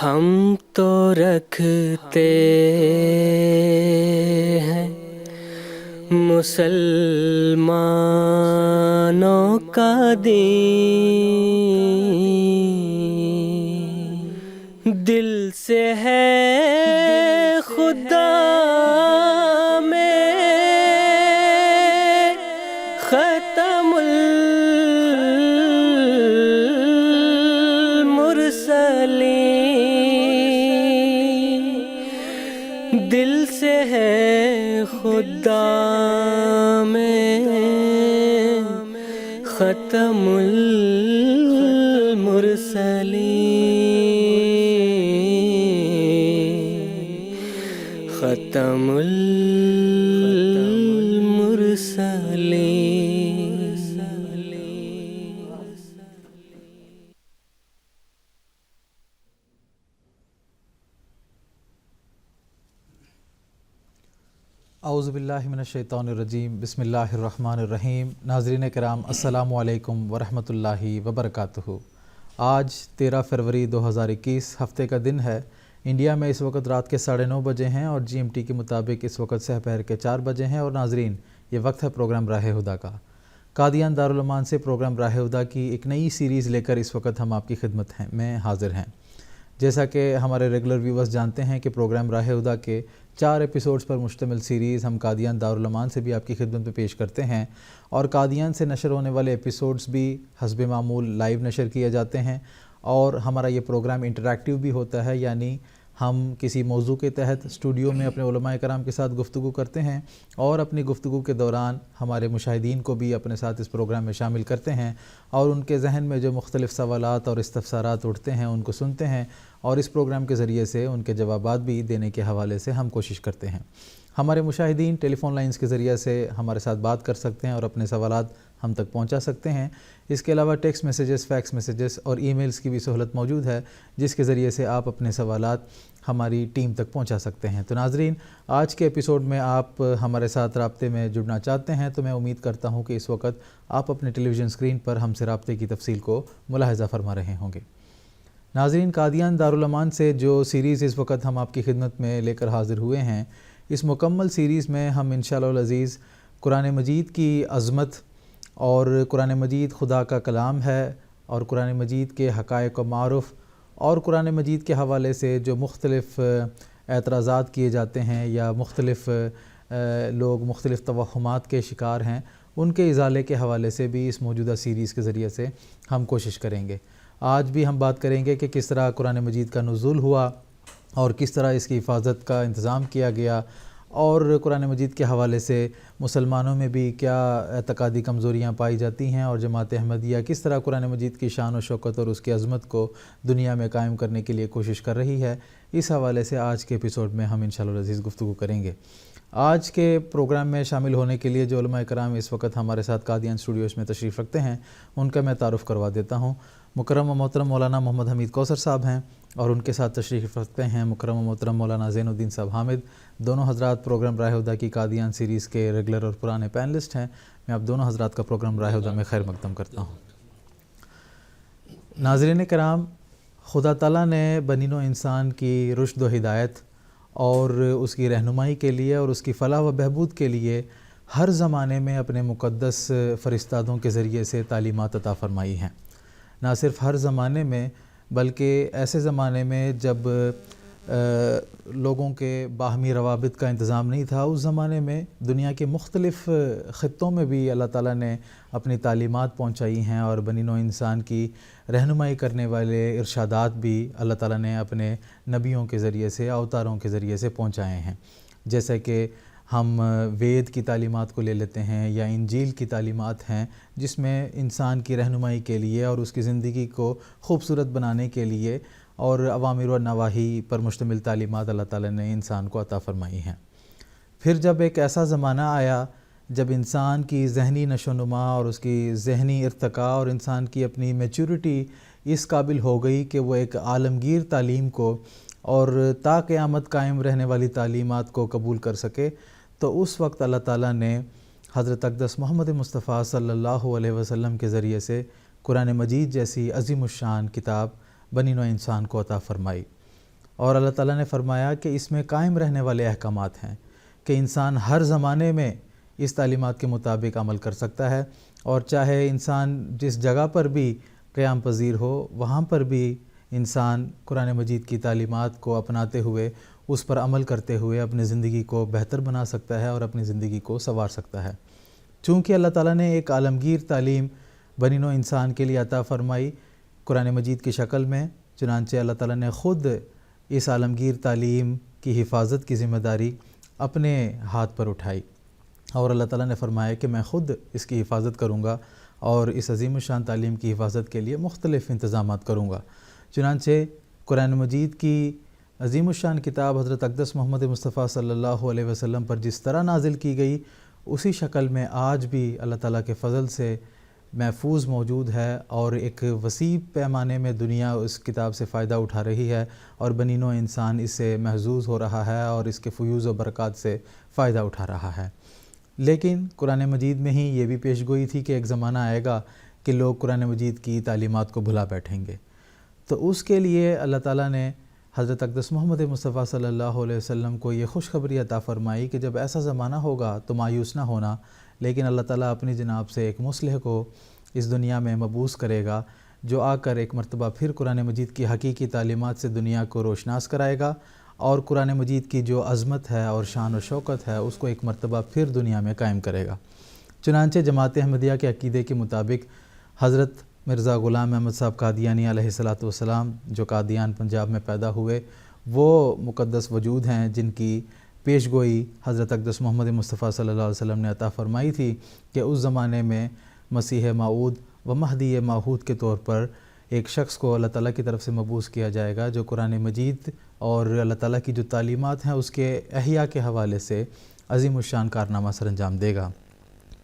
ہم تو رکھتے ہیں مسلمانوں کا دین، دل سے ہے خدا میں ختم المرسلین، دل سے ہے خدا میں ختم المرسلین، ختم المرسلین۔ اعوذ باللہ من الشیطان الرجیم، بسم اللہ الرحمن الرحیم۔ ناظرین کرام، السلام علیکم ورحمۃ اللہ وبرکاتہ۔ آج 13 فروری 2021 ہفتے کا دن ہے۔ انڈیا میں اس وقت رات کے 9:30 بجے ہیں اور جی ایم ٹی کے مطابق اس وقت سحر کے 4 بجے ہیں۔ اور ناظرین، یہ وقت ہے پروگرام راہ ہدیٰ کا۔ قادیان دارالایمان سے پروگرام راہ ہدیٰ کی ایک نئی سیریز لے کر اس وقت ہم آپ کی خدمت میں حاضر ہیں۔ جیسا کہ ہمارے ریگولر ویورز جانتے ہیں کہ پروگرام راہ ہدیٰ کے 4 ایپیسوڈز پر مشتمل سیریز ہم قادیان دارالایمان سے بھی آپ کی خدمت میں پیش کرتے ہیں، اور قادیان سے نشر ہونے والے ایپیسوڈز بھی حسب معمول لائیو نشر کیے جاتے ہیں۔ اور ہمارا یہ پروگرام انٹریکٹیو بھی ہوتا ہے، یعنی ہم کسی موضوع کے تحت اسٹوڈیو میں اپنے علماء کرام کے ساتھ گفتگو کرتے ہیں، اور اپنی گفتگو کے دوران ہمارے مشاہدین کو بھی اپنے ساتھ اس پروگرام میں شامل کرتے ہیں، اور ان کے ذہن میں جو مختلف سوالات اور استفسارات اٹھتے ہیں ان کو سنتے ہیں، اور اس پروگرام کے ذریعے سے ان کے جوابات بھی دینے کے حوالے سے ہم کوشش کرتے ہیں۔ ہمارے مشاہدین ٹیلی فون لائنز کے ذریعے سے ہمارے ساتھ بات کر سکتے ہیں اور اپنے سوالات ہم تک پہنچا سکتے ہیں۔ اس کے علاوہ ٹیکسٹ میسیجز، فیکس میسیجز اور ای میلز کی بھی سہولت موجود ہے، جس کے ذریعے سے آپ اپنے سوالات ہماری ٹیم تک پہنچا سکتے ہیں۔ تو ناظرین، آج کے ایپیسوڈ میں آپ ہمارے ساتھ رابطے میں جڑنا چاہتے ہیں تو میں امید کرتا ہوں کہ اس وقت آپ اپنے ٹیلی ویژن اسکرین پر ہم سے رابطے کی تفصیل کو ملاحظہ فرما رہے ہوں گے۔ ناظرین، قادیان دارالایمان سے جو سیریز اس وقت ہم آپ کی خدمت میں لے کر حاضر ہوئے ہیں، اس مکمل سیریز میں ہم انشاءاللہ العزیز قرآن مجید کی عظمت اور قرآن مجید خدا کا کلام ہے، اور قرآن مجید کے حقائق و معارف اور قرآن مجید کے حوالے سے جو مختلف اعتراضات کیے جاتے ہیں یا مختلف لوگ مختلف توہمات کے شکار ہیں، ان کے ازالے کے حوالے سے بھی اس موجودہ سیریز کے ذریعے سے ہم کوشش کریں گے۔ آج بھی ہم بات کریں گے کہ کس طرح قرآن مجید کا نزول ہوا اور کس طرح اس کی حفاظت کا انتظام کیا گیا، اور قرآن مجید کے حوالے سے مسلمانوں میں بھی کیا اعتقادی کمزوریاں پائی جاتی ہیں، اور جماعت احمدیہ کس طرح قرآن مجید کی شان و شوکت اور اس کی عظمت کو دنیا میں قائم کرنے کے لیے کوشش کر رہی ہے۔ اس حوالے سے آج کے ایپیسوڈ میں ہم انشاءاللہ العزیز گفتگو کریں گے۔ آج کے پروگرام میں شامل ہونے کے لیے جو علماء کرام اس وقت ہمارے ساتھ قادیان اسٹوڈیوز میں تشریف رکھتے ہیں، ان کا میں تعارف کروا دیتا ہوں۔ مکرم و محترم مولانا محمد حمید کوثر صاحب ہیں، اور ان کے ساتھ تشریف رکھتے ہیں مکرم و محترم مولانا زین الدین صاحب حامد۔ دونوں حضرات پروگرام راہ ہدیٰ کی قادیان سیریز کے ریگولر اور پرانے پینلسٹ ہیں۔ میں آپ دونوں حضرات کا پروگرام راہ ہدیٰ میں خیر مقدم کرتا ہوں۔ ناظرین کرام، خدا تعالیٰ نے بنی نوع انسان کی رشد و ہدایت اور اس کی رہنمائی کے لیے اور اس کی فلاح و بہبود کے لیے ہر زمانے میں اپنے مقدس فرستادوں کے ذریعے سے تعلیمات عطا فرمائی ہیں۔ نہ صرف ہر زمانے میں، بلکہ ایسے زمانے میں جب لوگوں کے باہمی روابط کا انتظام نہیں تھا، اس زمانے میں دنیا کے مختلف خطوں میں بھی اللہ تعالیٰ نے اپنی تعلیمات پہنچائی ہیں، اور بنی نوع انسان کی رہنمائی کرنے والے ارشادات بھی اللہ تعالیٰ نے اپنے نبیوں کے ذریعے سے، اوتاروں کے ذریعے سے پہنچائے ہیں۔ جیسے کہ ہم وید کی تعلیمات کو لے لیتے ہیں، یا انجیل کی تعلیمات ہیں، جس میں انسان کی رہنمائی کے لیے اور اس کی زندگی کو خوبصورت بنانے کے لیے اور اوامر و نواہی پر مشتمل تعلیمات اللہ تعالیٰ نے انسان کو عطا فرمائی ہیں۔ پھر جب ایک ایسا زمانہ آیا جب انسان کی ذہنی نشو و نما اور اس کی ذہنی ارتقاء اور انسان کی اپنی میچورٹی اس قابل ہو گئی کہ وہ ایک عالمگیر تعلیم کو اور تا قیامت قائم رہنے والی تعلیمات کو قبول کر سکے، تو اس وقت اللہ تعالیٰ نے حضرت اقدس محمد مصطفیٰ صلی اللہ علیہ وسلم کے ذریعے سے قرآن مجید جیسی عظیم الشان کتاب بنی نوع انسان کو عطا فرمائی۔ اور اللہ تعالیٰ نے فرمایا کہ اس میں قائم رہنے والے احکامات ہیں کہ انسان ہر زمانے میں اس تعلیمات کے مطابق عمل کر سکتا ہے، اور چاہے انسان جس جگہ پر بھی قیام پذیر ہو وہاں پر بھی انسان قرآن مجید کی تعلیمات کو اپناتے ہوئے اس پر عمل کرتے ہوئے اپنی زندگی کو بہتر بنا سکتا ہے اور اپنی زندگی کو سنوار سکتا ہے۔ چونکہ اللہ تعالیٰ نے ایک عالمگیر تعلیم بنی نوع انسان کے لیے عطا فرمائی قرآن مجید کی شکل میں، چنانچہ اللہ تعالیٰ نے خود اس عالمگیر تعلیم کی حفاظت کی ذمہ داری اپنے ہاتھ پر اٹھائی، اور اللہ تعالیٰ نے فرمایا کہ میں خود اس کی حفاظت کروں گا اور اس عظیم الشان تعلیم کی حفاظت کے لیے مختلف انتظامات کروں گا۔ چنانچہ قرآن مجید کی عظیم الشان کتاب حضرت اقدس محمد مصطفیٰ صلی اللہ علیہ وسلم پر جس طرح نازل کی گئی، اسی شکل میں آج بھی اللہ تعالیٰ کے فضل سے محفوظ موجود ہے، اور ایک وسیع پیمانے میں دنیا اس کتاب سے فائدہ اٹھا رہی ہے، اور بنی نوع انسان اس سے محظوظ ہو رہا ہے اور اس کے فیوز و برکات سے فائدہ اٹھا رہا ہے۔ لیکن قرآن مجید میں ہی یہ بھی پیش گوئی تھی کہ ایک زمانہ آئے گا کہ لوگ قرآن مجید کی تعلیمات کو بھلا بیٹھیں گے، تو اس کے لیے اللہ تعالیٰ نے حضرت اقدس محمد مصطفیٰ صلی اللہ علیہ وسلم کو یہ خوشخبری عطا فرمائی کہ جب ایسا زمانہ ہوگا تو مایوس نہ ہونا، لیکن اللہ تعالیٰ اپنی جناب سے ایک مصلح کو اس دنیا میں مبعوث کرے گا جو آ کر ایک مرتبہ پھر قرآن مجید کی حقیقی تعلیمات سے دنیا کو روشناس کرائے گا، اور قرآن مجید کی جو عظمت ہے اور شان و شوکت ہے اس کو ایک مرتبہ پھر دنیا میں قائم کرے گا۔ چنانچہ جماعت احمدیہ کے عقیدے کے مطابق حضرت مرزا غلام احمد صاحب قادیانی علیہ السلام جو قادیان پنجاب میں پیدا ہوئے، وہ مقدس وجود ہیں جن کی پیش گوئی حضرت اقدس محمد مصطفیٰ صلی اللہ علیہ وسلم نے عطا فرمائی تھی کہ اس زمانے میں مسیح موعود و مہدی موعود کے طور پر ایک شخص کو اللہ تعالیٰ کی طرف سے مبعوث کیا جائے گا جو قرآن مجید اور اللہ تعالیٰ کی جو تعلیمات ہیں اس کے احیاء کے حوالے سے عظیم الشان کارنامہ سر انجام دے گا۔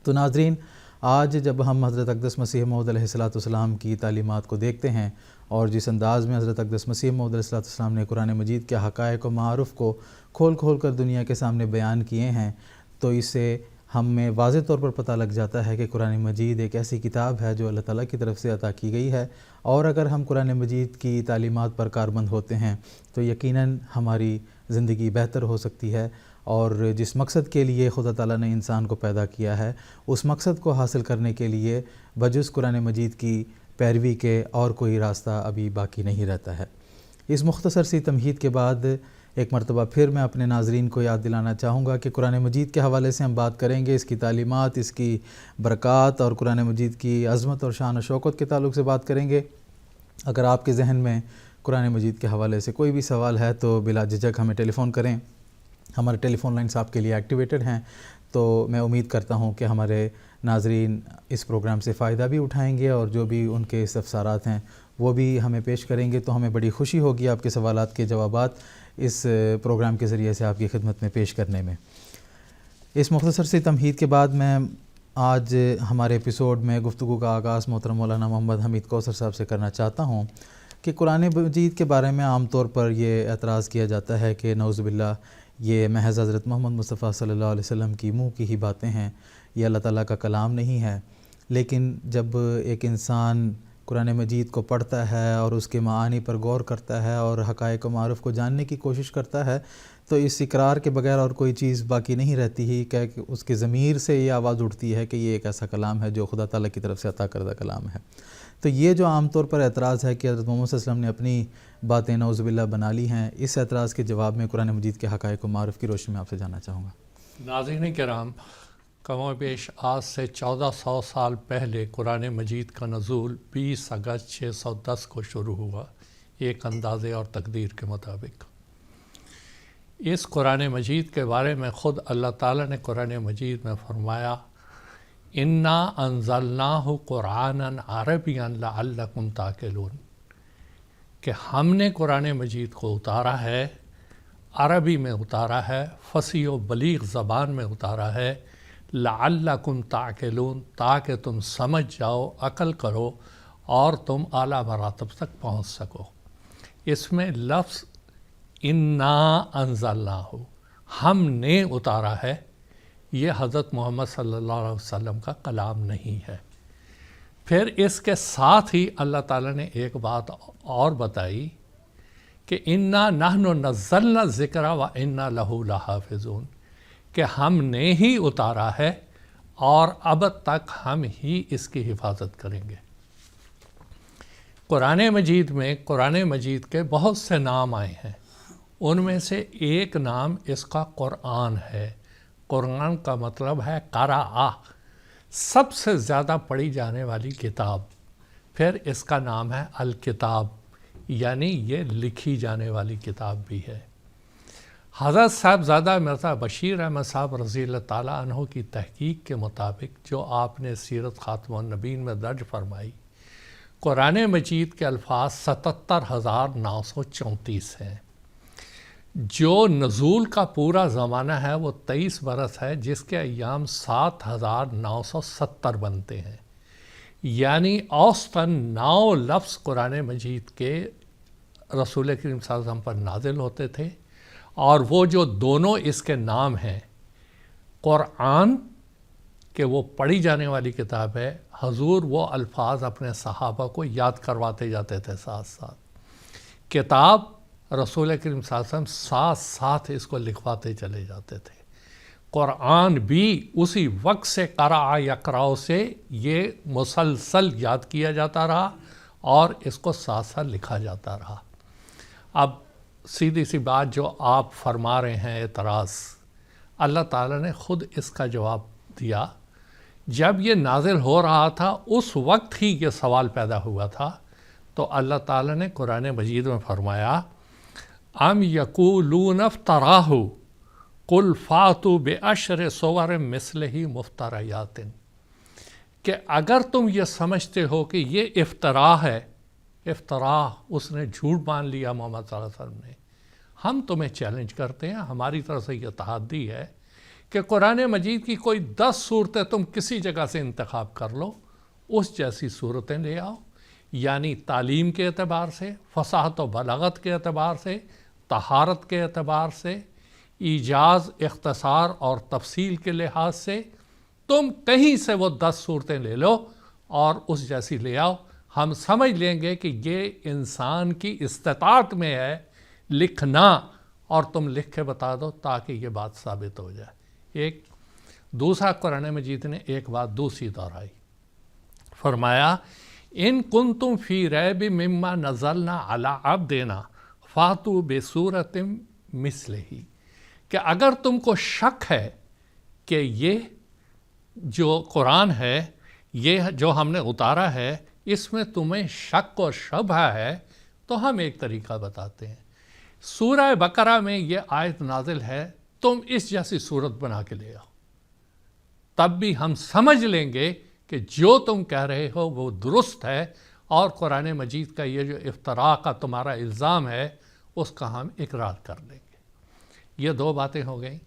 تو ناظرین، آج جب ہم حضرت اقدس مسیح موعود علیہ السلام کی تعلیمات کو دیکھتے ہیں اور جس انداز میں حضرت اقدس مسیح موعود علیہ السلام نے قرآن مجید کے حقائق و معارف کو کھول کھول کر دنیا کے سامنے بیان کیے ہیں، تو اس سے ہمیں واضح طور پر پتہ لگ جاتا ہے کہ قرآن مجید ایک ایسی کتاب ہے جو اللہ تعالیٰ کی طرف سے عطا کی گئی ہے، اور اگر ہم قرآن مجید کی تعلیمات پر کاربند ہوتے ہیں تو یقیناً ہماری زندگی بہتر ہو سکتی ہے، اور جس مقصد کے لیے خدا تعالیٰ نے انسان کو پیدا کیا ہے اس مقصد کو حاصل کرنے کے لیے بجز قرآن مجید کی پیروی کے اور کوئی راستہ ابھی باقی نہیں رہتا ہے۔ اس مختصر سی تمہید کے بعد ایک مرتبہ پھر میں اپنے ناظرین کو یاد دلانا چاہوں گا کہ قرآن مجید کے حوالے سے ہم بات کریں گے، اس کی تعلیمات، اس کی برکات اور قرآن مجید کی عظمت اور شان و شوکت کے تعلق سے بات کریں گے۔ اگر آپ کے ذہن میں قرآن مجید کے حوالے سے کوئی بھی سوال ہے تو بلا جھجک ہمیں ٹیلی فون کریں، ہمارے ٹیلی فون لائنس آپ کے لیے ایکٹیویٹڈ ہیں، تو میں امید کرتا ہوں کہ ہمارے ناظرین اس پروگرام سے فائدہ بھی اٹھائیں گے، اور جو بھی ان کے استفسارات ہیں وہ بھی ہمیں پیش کریں گے، تو ہمیں بڑی خوشی ہوگی آپ کے سوالات کے جوابات اس پروگرام کے ذریعے سے آپ کی خدمت میں پیش کرنے میں۔ اس مختصر سی تمہید کے بعد میں آج ہمارے ایپیسوڈ میں گفتگو کا آغاز محترم مولانا محمد حمید کوثر صاحب سے کرنا چاہتا ہوں کہ قرآن مجید کے بارے میں عام طور پر یہ اعتراض کیا جاتا ہے کہ نعوذ باللہ یہ محض حضرت محمد مصطفیٰ صلی اللہ علیہ وسلم کی منہ کی ہی باتیں ہیں، یہ اللہ تعالیٰ کا کلام نہیں ہے۔ لیکن جب ایک انسان قرآن مجید کو پڑھتا ہے اور اس کے معانی پر غور کرتا ہے اور حقائق و معارف کو جاننے کی کوشش کرتا ہے، تو اس اقرار کے بغیر اور کوئی چیز باقی نہیں رہتی ہی کہ اس کے ضمیر سے یہ آواز اٹھتی ہے کہ یہ ایک ایسا کلام ہے جو خدا تعالیٰ کی طرف سے عطا کردہ کلام ہے۔ تو یہ جو عام طور پر اعتراض ہے کہ حضرت محمد صلی اللہ علیہ وسلم نے اپنی باتیں نعوذ باللہ بنا لی ہیں، اس اعتراض کے جواب میں قرآن مجید کے حقائق و معارف کی روشنی میں آپ سے جاننا چاہوں گا۔ ناظرین کرام، کم و بیش آج سے 1400 سال پہلے قرآن مجید کا نزول 20 اگست 610 کو شروع ہوا، ایک اندازے اور تقدیر کے مطابق۔ اس قرآن مجید کے بارے میں خود اللہ تعالیٰ نے قرآن مجید میں فرمایا، انا انزلناہ قرآنا عربیا لعلکم تعقلون، کہ ہم نے قرآن مجید کو اتارا ہے، عربی میں اتارا ہے، فصیح و بلیغ زبان میں اتارا ہے، لعلکم تعقلون، تاکہ تم سمجھ جاؤ، عقل کرو اور تم اعلیٰ مراتب تک پہنچ سکو۔ اس میں لفظ انا انزلناہ، ہم نے اتارا ہے، یہ حضرت محمد صلی اللہ علیہ وسلم کا کلام نہیں ہے۔ پھر اس کے ساتھ ہی اللہ تعالیٰ نے ایک بات اور بتائی کہ انا نحن نزلنا الذکر و انا لہ لحافظون، کہ ہم نے ہی اتارا ہے اور اب تک ہم ہی اس کی حفاظت کریں گے۔ قرآن مجید کے بہت سے نام آئے ہیں، ان میں سے ایک نام اس کا قرآن ہے۔ قرآن کا مطلب ہے قرأ، سب سے زیادہ پڑھی جانے والی کتاب۔ پھر اس کا نام ہے الکتاب، یعنی یہ لکھی جانے والی کتاب بھی ہے۔ حضرت صاحبزادہ مرزا بشیر احمد صاحب رضی اللہ تعالیٰ عنہ کی تحقیق کے مطابق، جو آپ نے سیرت خاتم النبیین میں درج فرمائی، قرآن مجید کے الفاظ 77,934 ہیں۔ جو نزول کا پورا زمانہ ہے وہ 23 برس ہے، جس کے ایام 7,970 بنتے ہیں، یعنی اوسطاً 9 لفظ قرآن مجید کے رسول کریم صلی اللہ علیہ وسلم پر نازل ہوتے تھے، اور وہ جو دونوں اس کے نام ہیں، قرآن کہ وہ پڑھی جانے والی کتاب ہے، حضور وہ الفاظ اپنے صحابہ کو یاد کرواتے جاتے تھے ساتھ ساتھ، کتاب رسول کریم صلی اللہ علیہ وسلم ساتھ ساتھ اس کو لکھواتے چلے جاتے تھے۔ قرآن بھی اسی وقت سے قرأ یقرأ سے یہ مسلسل یاد کیا جاتا رہا اور اس کو ساتھ ساتھ لکھا جاتا رہا۔ اب سیدھی سی بات جو آپ فرما رہے ہیں اعتراض، اللہ تعالیٰ نے خود اس کا جواب دیا۔ جب یہ نازل ہو رہا تھا اس وقت ہی یہ سوال پیدا ہوا تھا، تو اللہ تعالیٰ نے قرآن مجید میں فرمایا ام یقولون افتراہ قل فاتوا بعشر صور مثلہ مفتریات، کہ اگر تم یہ سمجھتے ہو کہ یہ افتراء ہے، افتراء اس نے جھوٹ مان لیا محمد صلی اللہ علیہ وسلم نے، ہم تمہیں چیلنج کرتے ہیں، ہماری طرف سے یہ تحدی ہے کہ قرآن مجید کی کوئی 10 صورتیں تم کسی جگہ سے انتخاب کر لو، اس جیسی صورتیں لے آؤ، یعنی تعلیم کے اعتبار سے، فصاحت و بلاغت کے اعتبار سے، طہارت کے اعتبار سے، ایجاز، اختصار اور تفصیل کے لحاظ سے، تم کہیں سے وہ 10 صورتیں لے لو اور اس جیسی لے آؤ، ہم سمجھ لیں گے کہ یہ انسان کی استطاعت میں ہے لکھنا، اور تم لکھ کے بتا دو تاکہ یہ بات ثابت ہو جائے۔ ایک دوسرا قرآن مجید نے ایک بات دوسری دہرائی، فرمایا ان کنتم فی ریب مما نزلنا علی عبدنا فاتوا بسورۃ مثلہ، کہ اگر تم کو شک ہے کہ یہ جو قرآن ہے، یہ جو ہم نے اتارا ہے، اس میں تمہیں شک اور شبہ ہے، تو ہم ایک طریقہ بتاتے ہیں۔ سورہ بقرہ میں یہ آیت نازل ہے، تم اس جیسی صورت بنا کے لے آؤ، تب بھی ہم سمجھ لیں گے کہ جو تم کہہ رہے ہو وہ درست ہے، اور قرآن مجید کا یہ جو افتراء کا تمہارا الزام ہے اس کا ہم اقرار کر لیں گے۔ یہ 2 باتیں ہو گئیں۔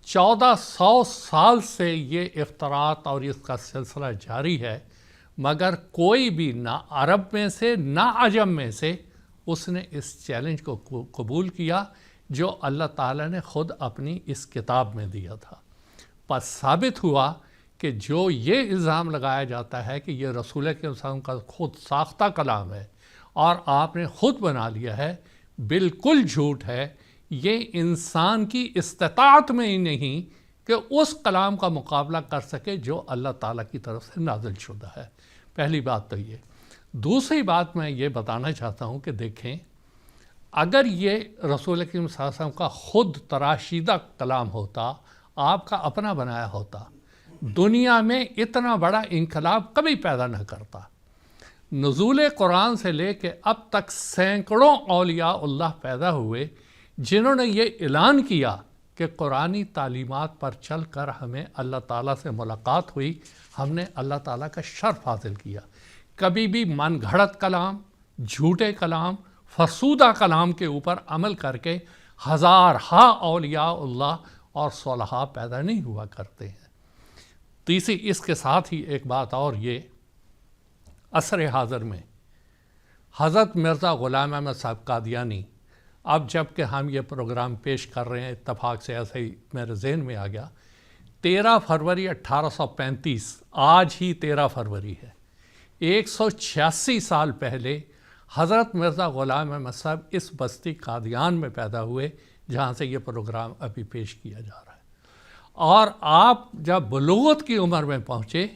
1400 سال سے یہ افتراءات اور اس کا سلسلہ جاری ہے، مگر کوئی بھی نہ عرب میں سے نہ عجم میں سے اس نے اس چیلنج کو قبول کیا جو اللہ تعالیٰ نے خود اپنی اس کتاب میں دیا تھا۔ پس ثابت ہوا کہ جو یہ الزام لگایا جاتا ہے کہ یہ رسول کے وسلم کا خود ساختہ کلام ہے اور آپ نے خود بنا لیا ہے، بالکل جھوٹ ہے۔ یہ انسان کی استطاعت میں ہی نہیں کہ اس کلام کا مقابلہ کر سکے جو اللہ تعالیٰ کی طرف سے نازل شدہ ہے۔ پہلی بات تو یہ۔ دوسری بات میں یہ بتانا چاہتا ہوں کہ دیکھیں، اگر یہ رسول کریم صلی اللہ علیہ وسلم کا خود تراشیدہ کلام ہوتا، آپ کا اپنا بنایا ہوتا، دنیا میں اتنا بڑا انقلاب کبھی پیدا نہ کرتا۔ نزول قرآن سے لے کے اب تک سینکڑوں اولیاء اللہ پیدا ہوئے جنہوں نے یہ اعلان کیا کہ قرآنی تعلیمات پر چل کر ہمیں اللہ تعالیٰ سے ملاقات ہوئی، ہم نے اللہ تعالیٰ کا شرف حاصل کیا۔ کبھی بھی من گھڑت کلام، جھوٹے کلام، فرسودہ کلام کے اوپر عمل کر کے ہزارہا اولیاء اللہ اور صلحاء پیدا نہیں ہوا کرتے ہیں۔ تیسری اس کے ساتھ ہی ایک بات اور، یہ عصر حاضر میں حضرت مرزا غلام احمد صاحب قادیانی، اب جب کہ ہم یہ پروگرام پیش کر رہے ہیں اتفاق سے ایسے ہی میرے ذہن میں آ گیا، 13 فروری 1835، آج ہی 13 فروری ہے، 186 سال پہلے حضرت مرزا غلام احمد صاحب اس بستی قادیان میں پیدا ہوئے جہاں سے یہ پروگرام ابھی پیش کیا جا رہا ہے۔ اور آپ جب بلوغت کی عمر میں پہنچے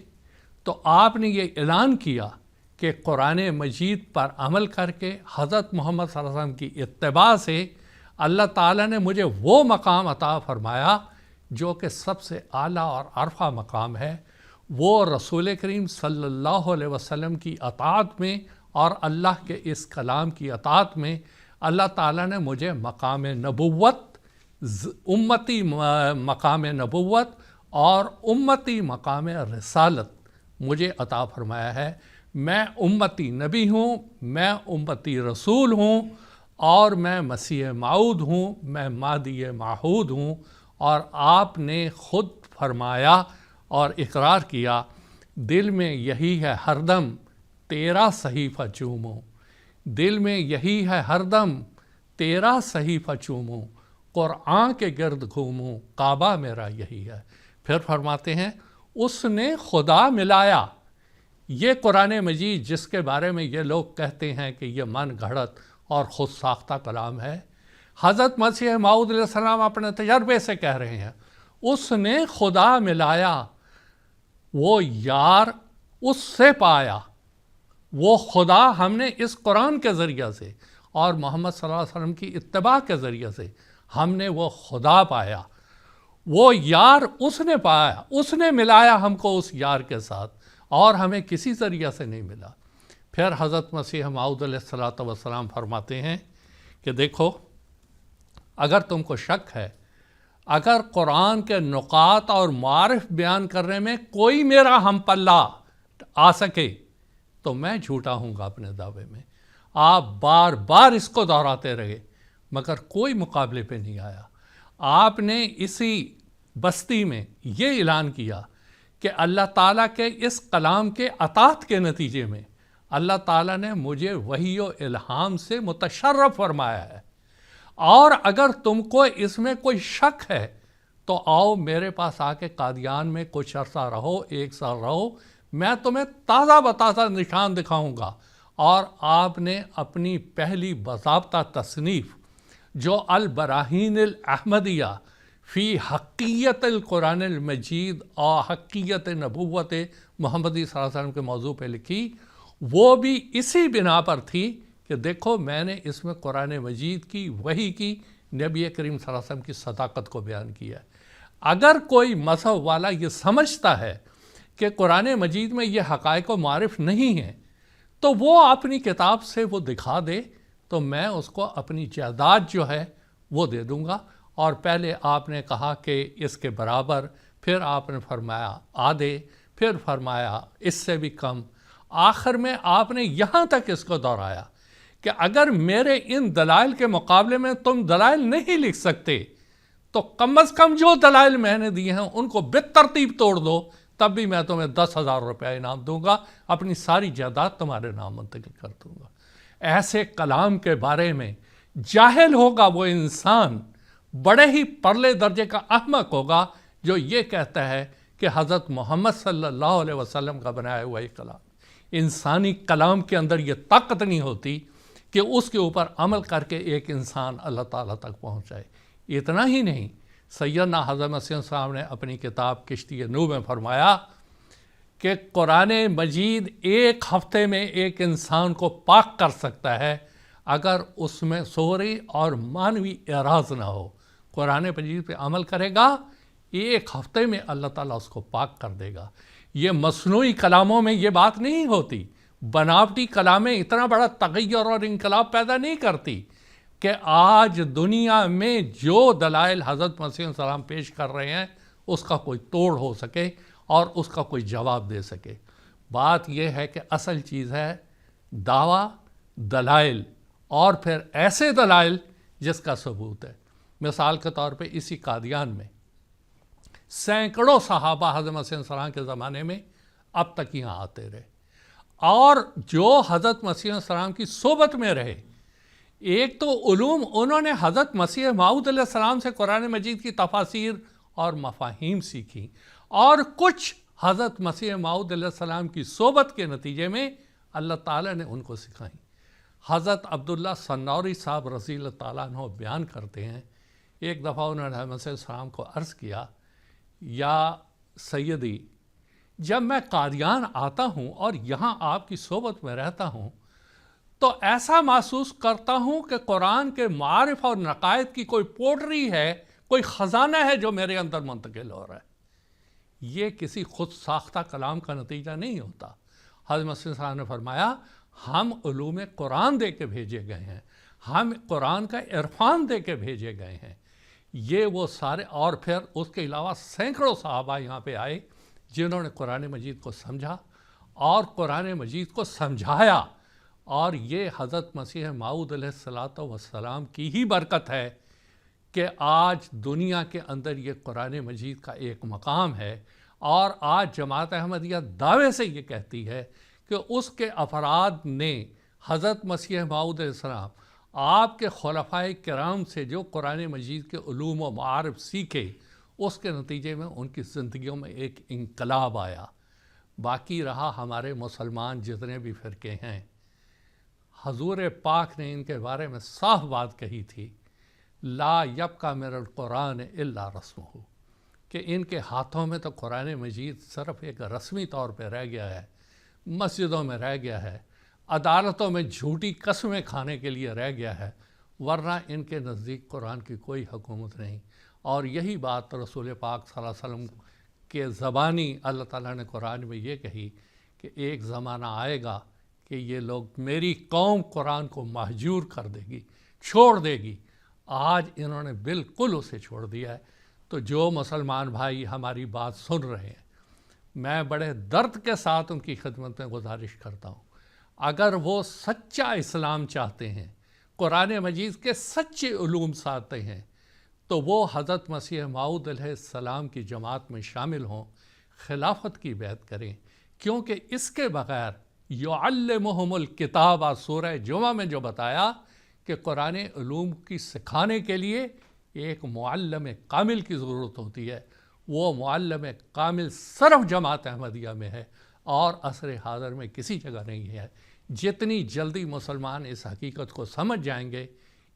تو آپ نے یہ اعلان کیا کہ قرآن مجید پر عمل کر کے حضرت محمد صلی اللہ علیہ وسلم کی اتباع سے اللہ تعالیٰ نے مجھے وہ مقام عطا فرمایا جو کہ سب سے اعلیٰ اور عرفہ مقام ہے، وہ رسول کریم صلی اللہ علیہ وسلم کی اطاعت میں اور اللہ کے اس کلام کی اطاعت میں اللہ تعالیٰ نے مجھے مقام نبوت، امتی مقام نبوت اور امتی مقام رسالت مجھے عطا فرمایا ہے۔ میں امتی نبی ہوں، میں امتی رسول ہوں، اور میں مسیح موعود ہوں، میں مہدی موعود ہوں۔ اور آپ نے خود فرمایا اور اقرار کیا، دل میں یہی ہے ہر دم تیرا صحیفہ چوموں، دل میں یہی ہے ہر دم تیرا صحیفہ چوموں، قرآن کے گرد گھوموں، کعبہ میرا یہی ہے۔ پھر فرماتے ہیں اس نے خدا ملایا۔ یہ قرآن مجید جس کے بارے میں یہ لوگ کہتے ہیں کہ یہ من گھڑت اور خود ساختہ کلام ہے، حضرت مسیح موعود علیہ السلام اپنے تجربے سے کہہ رہے ہیں اس نے خدا ملایا، وہ یار اس سے پایا، وہ خدا ہم نے اس قرآن کے ذریعہ سے اور محمد صلی اللہ علیہ وسلم کی اتباع کے ذریعے سے ہم نے وہ خدا پایا، وہ یار اس نے پایا، اس نے ملایا ہم کو اس یار کے ساتھ، اور ہمیں کسی ذریعہ سے نہیں ملا۔ پھر حضرت مسیح موعود علیہ السلام فرماتے ہیں کہ دیکھو، اگر تم کو شک ہے، اگر قرآن کے نقاط اور معارف بیان کرنے میں کوئی میرا ہم پلہ آ سکے تو میں جھوٹا ہوں گا اپنے دعوے میں۔ آپ بار بار اس کو دہراتے رہے مگر کوئی مقابلے پہ نہیں آیا۔ آپ نے اسی بستی میں یہ اعلان کیا کہ اللہ تعالیٰ کے اس کلام کے اطاعت کے نتیجے میں اللہ تعالیٰ نے مجھے وحی و الہام سے متشرف فرمایا ہے، اور اگر تم کو اس میں کوئی شک ہے تو آؤ میرے پاس آ کے قادیان میں کچھ عرصہ رہو، 1 سال رہو، میں تمہیں تازہ بتازہ نشان دکھاؤں گا۔ اور آپ نے اپنی پہلی باضابطہ تصنیف جو البراہین الاحمدیہ فی حقیت القرآن المجید اور حقیت نبوت محمدی صلی اللہ علیہ وسلم کے موضوع پہ لکھی، وہ بھی اسی بنا پر تھی کہ دیکھو میں نے اس میں قرآن مجید کی وحی کی نبی کریم صلی اللہ علیہ وسلم کی صداقت کو بیان کیا ہے۔ اگر کوئی مذہب والا یہ سمجھتا ہے کہ قرآن مجید میں یہ حقائق و معارف نہیں ہیں تو وہ اپنی کتاب سے وہ دکھا دے، تو میں اس کو اپنی جائیداد جو ہے وہ دے دوں گا۔ اور پہلے آپ نے کہا کہ اس کے برابر، پھر آپ نے فرمایا آدھے، پھر فرمایا اس سے بھی کم، آخر میں آپ نے یہاں تک اس کو دہرایا کہ اگر میرے ان دلائل کے مقابلے میں تم دلائل نہیں لکھ سکتے تو کم از کم جو دلائل میں نے دیے ہیں ان کو بالترتیب توڑ دو، تب بھی میں تمہیں 10,000 روپے انعام دوں گا، اپنی ساری جائیداد تمہارے نام منتقل کر دوں گا۔ ایسے کلام کے بارے میں جاہل ہوگا وہ انسان، بڑے ہی پرلے درجے کا احمق ہوگا جو یہ کہتا ہے کہ حضرت محمد صلی اللہ علیہ وسلم کا بنایا ہوا یہ کلام، انسانی کلام کے اندر یہ طاقت نہیں ہوتی کہ اس کے اوپر عمل کر کے ایک انسان اللہ تعالیٰ تک پہنچ جائے۔ اتنا ہی نہیں، سیدنا حضرت مسیح صاحب نے اپنی کتاب کشتی نوح میں فرمایا کہ قرآن مجید 1 ہفتے میں ایک انسان کو پاک کر سکتا ہے اگر اس میں صوری اور معنوی اعراض نہ ہو۔ قرآن مجید پہ عمل کرے گا، 1 ہفتے میں اللہ تعالیٰ اس کو پاک کر دے گا۔ یہ مصنوعی کلاموں میں یہ بات نہیں ہوتی، بناوٹی کلامیں اتنا بڑا تغیر اور انقلاب پیدا نہیں کرتی کہ آج دنیا میں جو دلائل حضرت مسیح علیہ السلام پیش کر رہے ہیں اس کا کوئی توڑ ہو سکے اور اس کا کوئی جواب دے سکے۔ بات یہ ہے کہ اصل چیز ہے دعویٰ، دلائل، اور پھر ایسے دلائل جس کا ثبوت ہے۔ مثال کے طور پہ اسی قادیان میں سینکڑوں صحابہ حضرت مسیح علیہ السلام کے زمانے میں اب تک یہاں آتے رہے، اور جو حضرت مسیح علیہ السلام کی صحبت میں رہے، ایک تو علوم انہوں نے حضرت مسیح موعود علیہ السلام سے قرآن مجید کی تفاسیر اور مفاہیم سیکھی، اور کچھ حضرت مسیح موعود علیہ السلام کی صحبت کے نتیجے میں اللہ تعالیٰ نے ان کو سکھائیں۔ حضرت عبداللہ سنوری صاحب رضی اللہ تعالیٰ عنہ بیان کرتے ہیں، ایک دفعہ انہوں نے حضرت السلام کو عرض کیا، یا سیدی، جب میں قادیان آتا ہوں اور یہاں آپ کی صحبت میں رہتا ہوں تو ایسا محسوس کرتا ہوں کہ قرآن کے معارف اور نقائد کی کوئی پوٹری ہے، کوئی خزانہ ہے جو میرے اندر منتقل ہو رہا ہے۔ یہ کسی خود ساختہ کلام کا نتیجہ نہیں ہوتا۔ حضرت مسیح صاحب نے فرمایا، ہم علوم قرآن دے کے بھیجے گئے ہیں، ہم قرآن کا عرفان دے کے بھیجے گئے ہیں۔ یہ وہ سارے، اور پھر اس کے علاوہ سینکڑوں صحابہ یہاں پہ آئے جنہوں نے قرآن مجید کو سمجھا اور قرآن مجید کو سمجھایا، اور یہ حضرت مسیح موعود علیہ الصلوۃ والسلام کی ہی برکت ہے کہ آج دنیا کے اندر یہ قرآن مجید کا ایک مقام ہے، اور آج جماعت احمدیہ دعوے سے یہ کہتی ہے کہ اس کے افراد نے حضرت مسیح موعود علیہ السلام آپ کے خلفائے کرام سے جو قرآن مجید کے علوم و معارف سیکھے، اس کے نتیجے میں ان کی زندگیوں میں ایک انقلاب آیا۔ باقی رہا ہمارے مسلمان جتنے بھی فرقے ہیں، حضور پاک نے ان کے بارے میں صاف بات کہی تھی، لا یبقى من القرآن الا رسمہ، کہ ان کے ہاتھوں میں تو قرآن مجید صرف ایک رسمی طور پہ رہ گیا ہے، مسجدوں میں رہ گیا ہے، عدالتوں میں جھوٹی قسمیں کھانے کے لیے رہ گیا ہے، ورنہ ان کے نزدیک قرآن کی کوئی حکومت نہیں۔ اور یہی بات رسول پاک صلی اللہ علیہ وسلم کے زبانی اللہ تعالیٰ نے قرآن میں یہ کہی کہ ایک زمانہ آئے گا کہ یہ لوگ، میری قوم قرآن کو مہجور کر دے گی، چھوڑ دے گی۔ آج انہوں نے بالکل اسے چھوڑ دیا ہے۔ تو جو مسلمان بھائی ہماری بات سن رہے ہیں، میں بڑے درد کے ساتھ ان کی خدمت میں گزارش کرتا ہوں، اگر وہ سچا اسلام چاہتے ہیں، قرآن مجید کے سچے علوم چاہتے ہیں، تو وہ حضرت مسیح موعود علیہ السلام کی جماعت میں شامل ہوں، خلافت کی بیعت کریں، کیونکہ اس کے بغیر یعلمہم الکتاب، سورہ جمعہ میں جو بتایا کہ قرآن علوم کی سکھانے کے لیے ایک معلم کامل کی ضرورت ہوتی ہے، وہ معلم کامل صرف جماعت احمدیہ میں ہے اور عصر حاضر میں کسی جگہ نہیں ہے۔ جتنی جلدی مسلمان اس حقیقت کو سمجھ جائیں گے،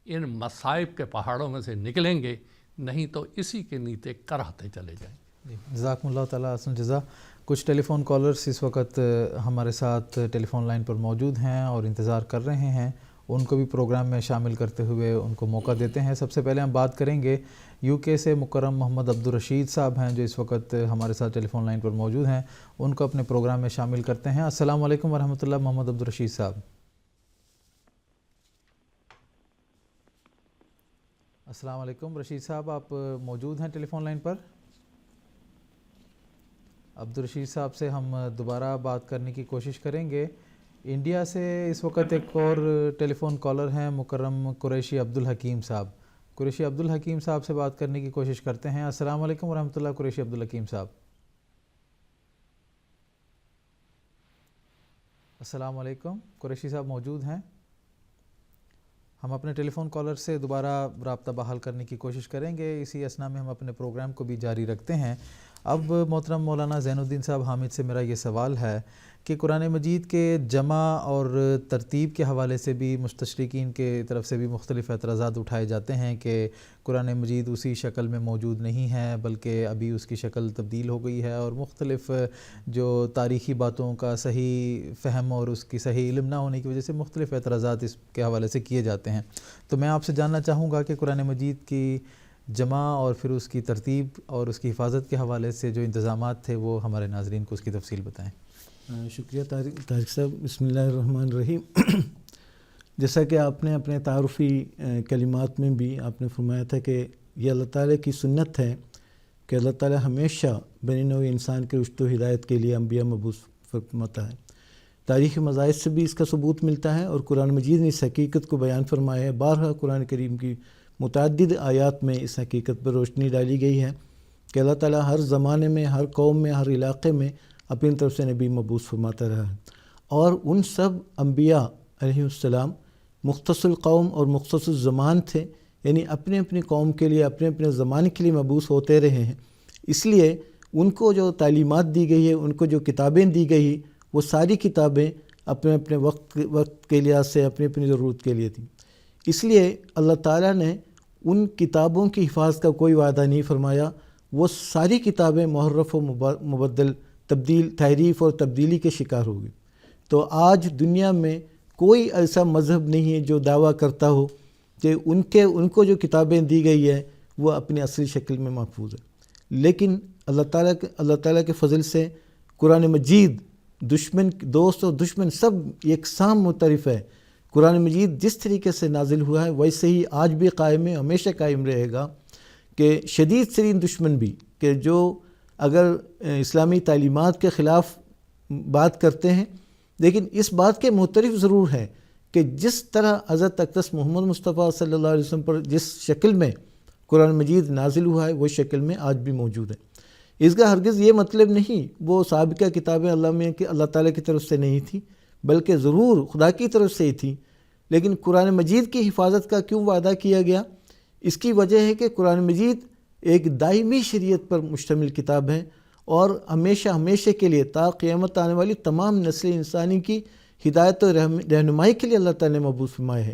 ان مصائب کے پہاڑوں میں سے نکلیں گے، نہیں تو اسی کے نیتے کراہتے چلے جائیں گے۔ جزاکم اللہ تعالیٰ احسن جزا۔ کچھ ٹیلی فون کالرز اس وقت ہمارے ساتھ ٹیلی فون لائن پر موجود ہیں اور انتظار کر رہے ہیں، ان کو بھی پروگرام میں شامل کرتے ہوئے ان کو موقع دیتے ہیں۔ سب سے پہلے ہم بات کریں گے یو کے سے مکرم محمد عبدالرشید صاحب ہیں جو اس وقت ہمارے ساتھ ٹیلی فون لائن پر موجود ہیں، ان کو اپنے پروگرام میں شامل کرتے ہیں۔ السلام علیکم ورحمۃ اللہ محمد عبدالرشید صاحب۔ السلام علیکم رشید صاحب، آپ موجود ہیں ٹیلی فون لائن پر؟ عبدالرشید صاحب سے ہم دوبارہ بات کرنے کی کوشش کریں گے۔ انڈیا سے اس وقت ایک اور ٹیلی فون کالر ہیں مکرم قریشی عبدالحکیم صاحب۔ قریشی عبدالحکیم صاحب سے بات کرنے کی کوشش کرتے ہیں۔ السلام علیکم ورحمۃ اللہ قریشی عبدالحکیم صاحب۔ السلام علیکم، قریشی صاحب موجود ہیں؟ ہم اپنے ٹیلی فون کالر سے دوبارہ رابطہ بحال کرنے کی کوشش کریں گے، اسی اسنا میں ہم اپنے پروگرام کو بھی جاری رکھتے ہیں۔ اب محترم مولانا زین الدین صاحب حامد سے میرا یہ سوال ہے کہ قرآن مجید کے جمع اور ترتیب کے حوالے سے بھی مستشرقین کے طرف سے بھی مختلف اعتراضات اٹھائے جاتے ہیں کہ قرآن مجید اسی شکل میں موجود نہیں ہے بلکہ ابھی اس کی شکل تبدیل ہو گئی ہے، اور مختلف جو تاریخی باتوں کا صحیح فہم اور اس کی صحیح علم نہ ہونے کی وجہ سے مختلف اعتراضات اس کے حوالے سے کیے جاتے ہیں۔ تو میں آپ سے جاننا چاہوں گا کہ قرآن مجید کی جمع اور پھر اس کی ترتیب اور اس کی حفاظت کے حوالے سے جو انتظامات تھے وہ ہمارے ناظرین کو اس کی تفصیل بتائیں۔ شکریہ طارق صاحب، بسم اللہ الرحمن الرحیم۔ جیسا کہ آپ نے اپنے تعارفی کلمات میں بھی آپ نے فرمایا تھا کہ یہ اللہ تعالیٰ کی سنت ہے کہ اللہ تعالیٰ ہمیشہ بنی نوع انسان کے رشد و ہدایت کے لیے انبیاء مبعوث فرماتا ہے۔ تاریخی مذاہب سے بھی اس کا ثبوت ملتا ہے، اور قرآن مجید نے اس حقیقت کو بیان فرمایا ہے۔ بارہا قرآن کریم کی متعدد آیات میں اس حقیقت پر روشنی ڈالی گئی ہے کہ اللہ تعالیٰ ہر زمانے میں، ہر قوم میں، ہر علاقے میں اپنی طرف سے نبی مبعوث فرماتا رہا ہے، اور ان سب انبیاء علیہ السلام مختص القوم اور مختص الزمان تھے، یعنی اپنے اپنی قوم کے لیے، اپنے اپنے زمانے کے لیے مبعوث ہوتے رہے ہیں۔ اس لیے ان کو جو تعلیمات دی گئی ہے، ان کو جو کتابیں دی گئی، وہ ساری کتابیں اپنے اپنے وقت کے لحاظ سے اپنی اپنی ضرورت کے لیے تھی. اس لیے اللہ تعالیٰ نے ان کتابوں کی حفاظت کا کوئی وعدہ نہیں فرمایا. وہ ساری کتابیں محرف و مبدل تحریف اور تبدیلی کے شکار ہوگی. تو آج دنیا میں کوئی ایسا مذہب نہیں ہے جو دعویٰ کرتا ہو کہ ان کو جو کتابیں دی گئی ہیں وہ اپنی اصلی شکل میں محفوظ ہے. لیکن اللہ تعالیٰ کے فضل سے قرآن مجید دشمن دوست اور دشمن سب یکساں مترف ہے. قرآن مجید جس طریقے سے نازل ہوا ہے ویسے ہی آج بھی قائم ہے، ہمیشہ قائم رہے گا. کہ شدید ترین دشمن بھی کہ جو اگر اسلامی تعلیمات کے خلاف بات کرتے ہیں، لیکن اس بات کے معترف ضرور ہے کہ جس طرح حضرت اقدس محمد مصطفیٰ صلی اللہ علیہ وسلم پر جس شکل میں قرآن مجید نازل ہوا ہے وہ شکل میں آج بھی موجود ہے. اس کا ہرگز یہ مطلب نہیں وہ سابقہ کتابیں اللہ تعالیٰ کی طرف سے نہیں تھی، بلکہ ضرور خدا کی طرف سے ہی تھی. لیکن قرآن مجید کی حفاظت کا کیوں وعدہ کیا گیا؟ اس کی وجہ ہے کہ قرآن مجید ایک دائمی شریعت پر مشتمل کتاب ہے اور ہمیشہ کے لیے تا قیامت آنے والی تمام نسل انسانی کی ہدایت و رہنمائی کے لیے اللہ تعالیٰ نے مبعوث فرمایا ہے.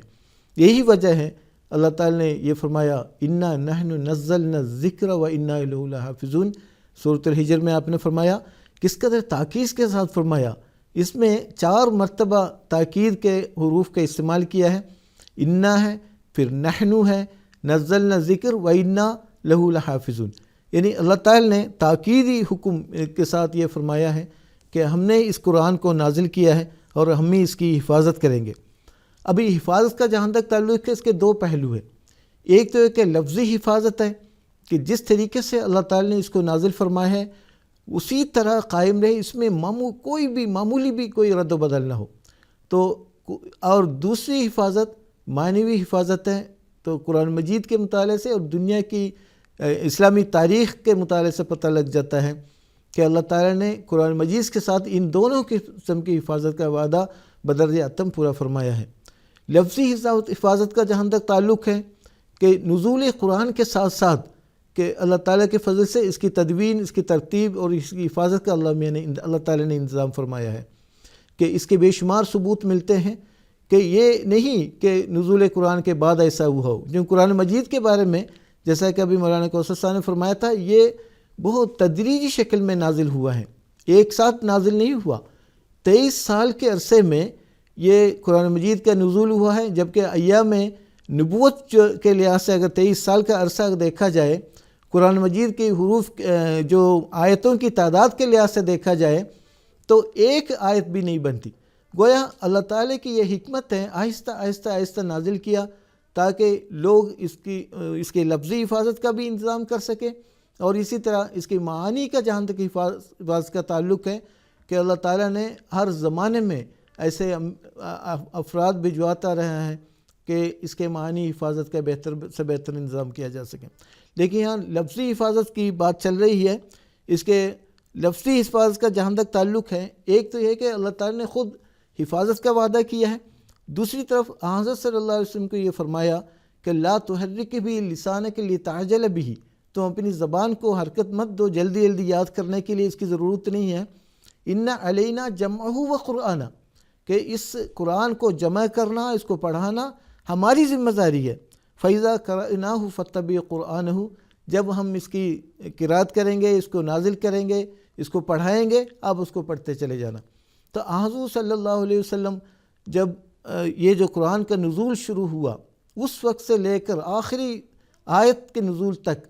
یہی وجہ ہے اللہ تعالیٰ نے یہ فرمایا انا نحن نزلنا الذکر و انا لہ لحافظون. سورۃ الحجر میں آپ نے فرمایا کس قدر تاکید کے ساتھ فرمایا. اس میں 4 مرتبہ تاکید کے حروف کا استعمال کیا ہے. انا ہے، پھر نحن ہے، نزلنا ذکر و انا لہ لحافظون. یعنی اللہ تعالیٰ نے تاکیدی حکم کے ساتھ یہ فرمایا ہے کہ ہم نے اس قرآن کو نازل کیا ہے اور ہم ہی اس کی حفاظت کریں گے. ابھی حفاظت کا جہاں تک تعلق ہے اس کے 2 پہلو ہیں. ایک تو ہے کہ لفظی حفاظت ہے کہ جس طریقے سے اللہ تعالیٰ نے اس کو نازل فرمایا ہے اسی طرح قائم رہے، اس میں کوئی بھی معمولی بھی کوئی رد و بدل نہ ہو. تو اور دوسری حفاظت معنوی حفاظت ہے. تو قرآن مجید کے مطالعے سے اور دنیا کی اسلامی تاریخ کے مطالعے سے پتہ لگ جاتا ہے کہ اللہ تعالیٰ نے قرآن مجید کے ساتھ ان دونوں قسم کی حفاظت کا وعدہ بدرجہ اتم پورا فرمایا ہے. لفظی حفاظت کا جہاں تک تعلق ہے کہ نزول قرآن کے ساتھ ساتھ کہ اللہ تعالیٰ کے فضل سے اس کی تدوین، اس کی ترتیب اور اس کی حفاظت کا اللہ تعالیٰ نے انتظام فرمایا ہے کہ اس کے بے شمار ثبوت ملتے ہیں کہ یہ نہیں کہ نزول قرآن کے بعد ایسا ہوا ہو. جو قرآن مجید کے بارے میں جیسا کہ ابھی مولانا کوثر صاحب نے فرمایا تھا یہ بہت تدریجی شکل میں نازل ہوا ہے، ایک ساتھ نازل نہیں ہوا. 23 سال کے عرصے میں یہ قرآن مجید کا نزول ہوا ہے، جبکہ ایام نبوت کے لحاظ سے اگر 23 سال کا عرصہ دیکھا جائے، قرآن مجید کے حروف جو آیتوں کی تعداد کے لحاظ سے دیکھا جائے تو ایک آیت بھی نہیں بنتی. گویا اللہ تعالیٰ کی یہ حکمت ہے، آہستہ نازل کیا تاکہ لوگ اس کی لفظی حفاظت کا بھی انتظام کر سکیں اور اسی طرح اس کی معانی کا جہاں تک حفاظت کا تعلق ہے کہ اللہ تعالیٰ نے ہر زمانے میں ایسے افراد بھجواتا رہا ہے کہ اس کے معنی حفاظت کا بہتر سے بہتر انتظام کیا جا سکے. لیکن یہاں لفظی حفاظت کی بات چل رہی ہے. اس کے لفظی حفاظت کا جہاں تک تعلق ہے، ایک تو یہ کہ اللہ تعالیٰ نے خود حفاظت کا وعدہ کیا ہے، دوسری طرف حضرت صلی اللہ علیہ وسلم کو یہ فرمایا کہ لا تحرک بھی لسانک لتعجل بھی، تم اپنی زبان کو حرکت مت دو جلدی یاد کرنے کے لیے، اس کی ضرورت نہیں ہے. ان علینا جمعہ و قرآنہ، کہ اس قرآن کو جمع کرنا، اس کو پڑھانا ہماری ذمہ داری ہے. فَإِذَا قَرَأْنَاهُ فَاتَّبِعْ قُرْآنَهُ، جب ہم اس کی قرات کریں گے، اس کو نازل کریں گے، اس کو پڑھائیں گے، اب اس کو پڑھتے چلے جانا. تو حضور صلی اللہ علیہ وسلم جب یہ جو قرآن کا نزول شروع ہوا اس وقت سے لے کر آخری آیت کے نزول تک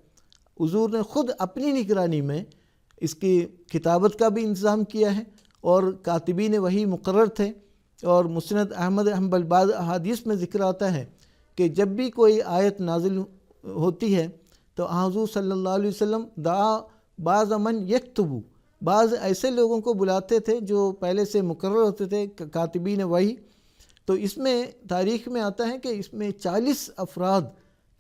حضور نے خود اپنی نگرانی میں اس کی کتابت کا بھی انتظام کیا ہے اور کاتبین وحی مقرر تھے. اور مسند احمد حنبل بعض احادیث میں ذکر آتا ہے کہ جب بھی کوئی آیت نازل ہوتی ہے تو حضور صلی اللہ علیہ وسلم دعا بعض من یکتبو، بعض ایسے لوگوں کو بلاتے تھے جو پہلے سے مقرر ہوتے تھے کاتبین وحی. تو اس میں تاریخ میں آتا ہے کہ اس میں 40 افراد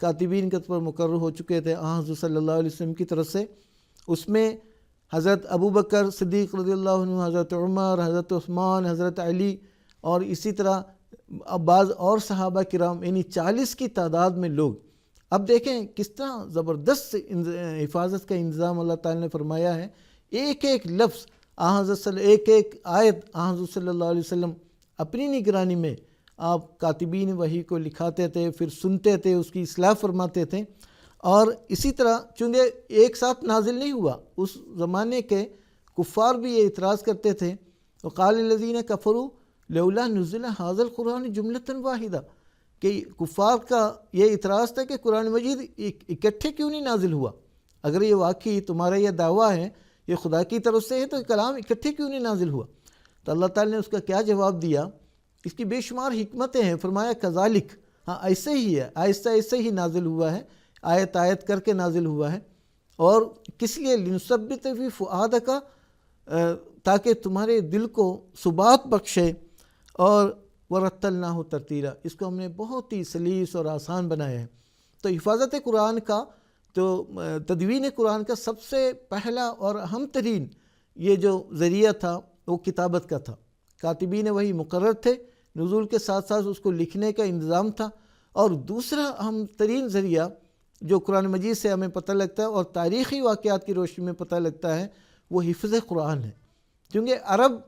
کاتبین کے طور پر مقرر ہو چکے تھے حضور صلی اللہ علیہ وسلم کی طرف سے. اس میں حضرت ابو بکر صدیق رضی اللہ عنہ، حضرت عمر، حضرت عثمان، حضرت علی اور اسی طرح بعض اور صحابہ کرام، یعنی 40 کی تعداد میں لوگ. اب دیکھیں کس طرح زبردست حفاظت کا انتظام اللہ تعالیٰ نے فرمایا ہے. ایک ایک لفظ ایک ایک آیت حضور صلی اللہ علیہ وسلم اپنی نگرانی میں آپ کاتبین وحی کو لکھاتے تھے، پھر سنتے تھے، اس کی اصلاح فرماتے تھے. اور اسی طرح چونکہ ایک ساتھ نازل نہیں ہوا، اس زمانے کے کفار بھی یہ اعتراض کرتے تھے. وقال الذین کفروا لولا نزل ھذا القرآن جملۃ واحدہ، کہ کفار کا یہ اعتراض تھا کہ قرآن مجید اکٹھے کیوں نہیں نازل ہوا. اگر یہ واقعی تمہارا یہ دعویٰ ہے، یہ خدا کی طرف سے ہے، تو کلام اکٹھے کیوں نہیں نازل ہوا. تو اللہ تعالیٰ نے اس کا کیا جواب دیا؟ اس کی بے شمار حکمتیں ہیں. فرمایا کذالک، ہاں ایسے ہی ہے، آہستہ ایسے ہی نازل ہوا ہے، آیت آیت کر کے نازل ہوا ہے. اور کس لیے؟ لنثبت فی فؤادک، تاکہ تمہارے دل کو ثبات بخشے. اور ورتلناہ ترتیلا، اس کو ہم نے بہت ہی سلیس اور آسان بنایا ہے. تو حفاظت قرآن کا، تو تدوین قرآن کا سب سے پہلا اور اہم ترین یہ جو ذریعہ تھا وہ کتابت کا تھا. کاتبین وہی مقرر تھے، نزول کے ساتھ ساتھ اس کو لکھنے کا انتظام تھا. اور دوسرا اہم ترین ذریعہ جو قرآن مجید سے ہمیں پتہ لگتا ہے اور تاریخی واقعات کی روشنی میں پتہ لگتا ہے، وہ حفظ قرآن ہے. کیونکہ عرب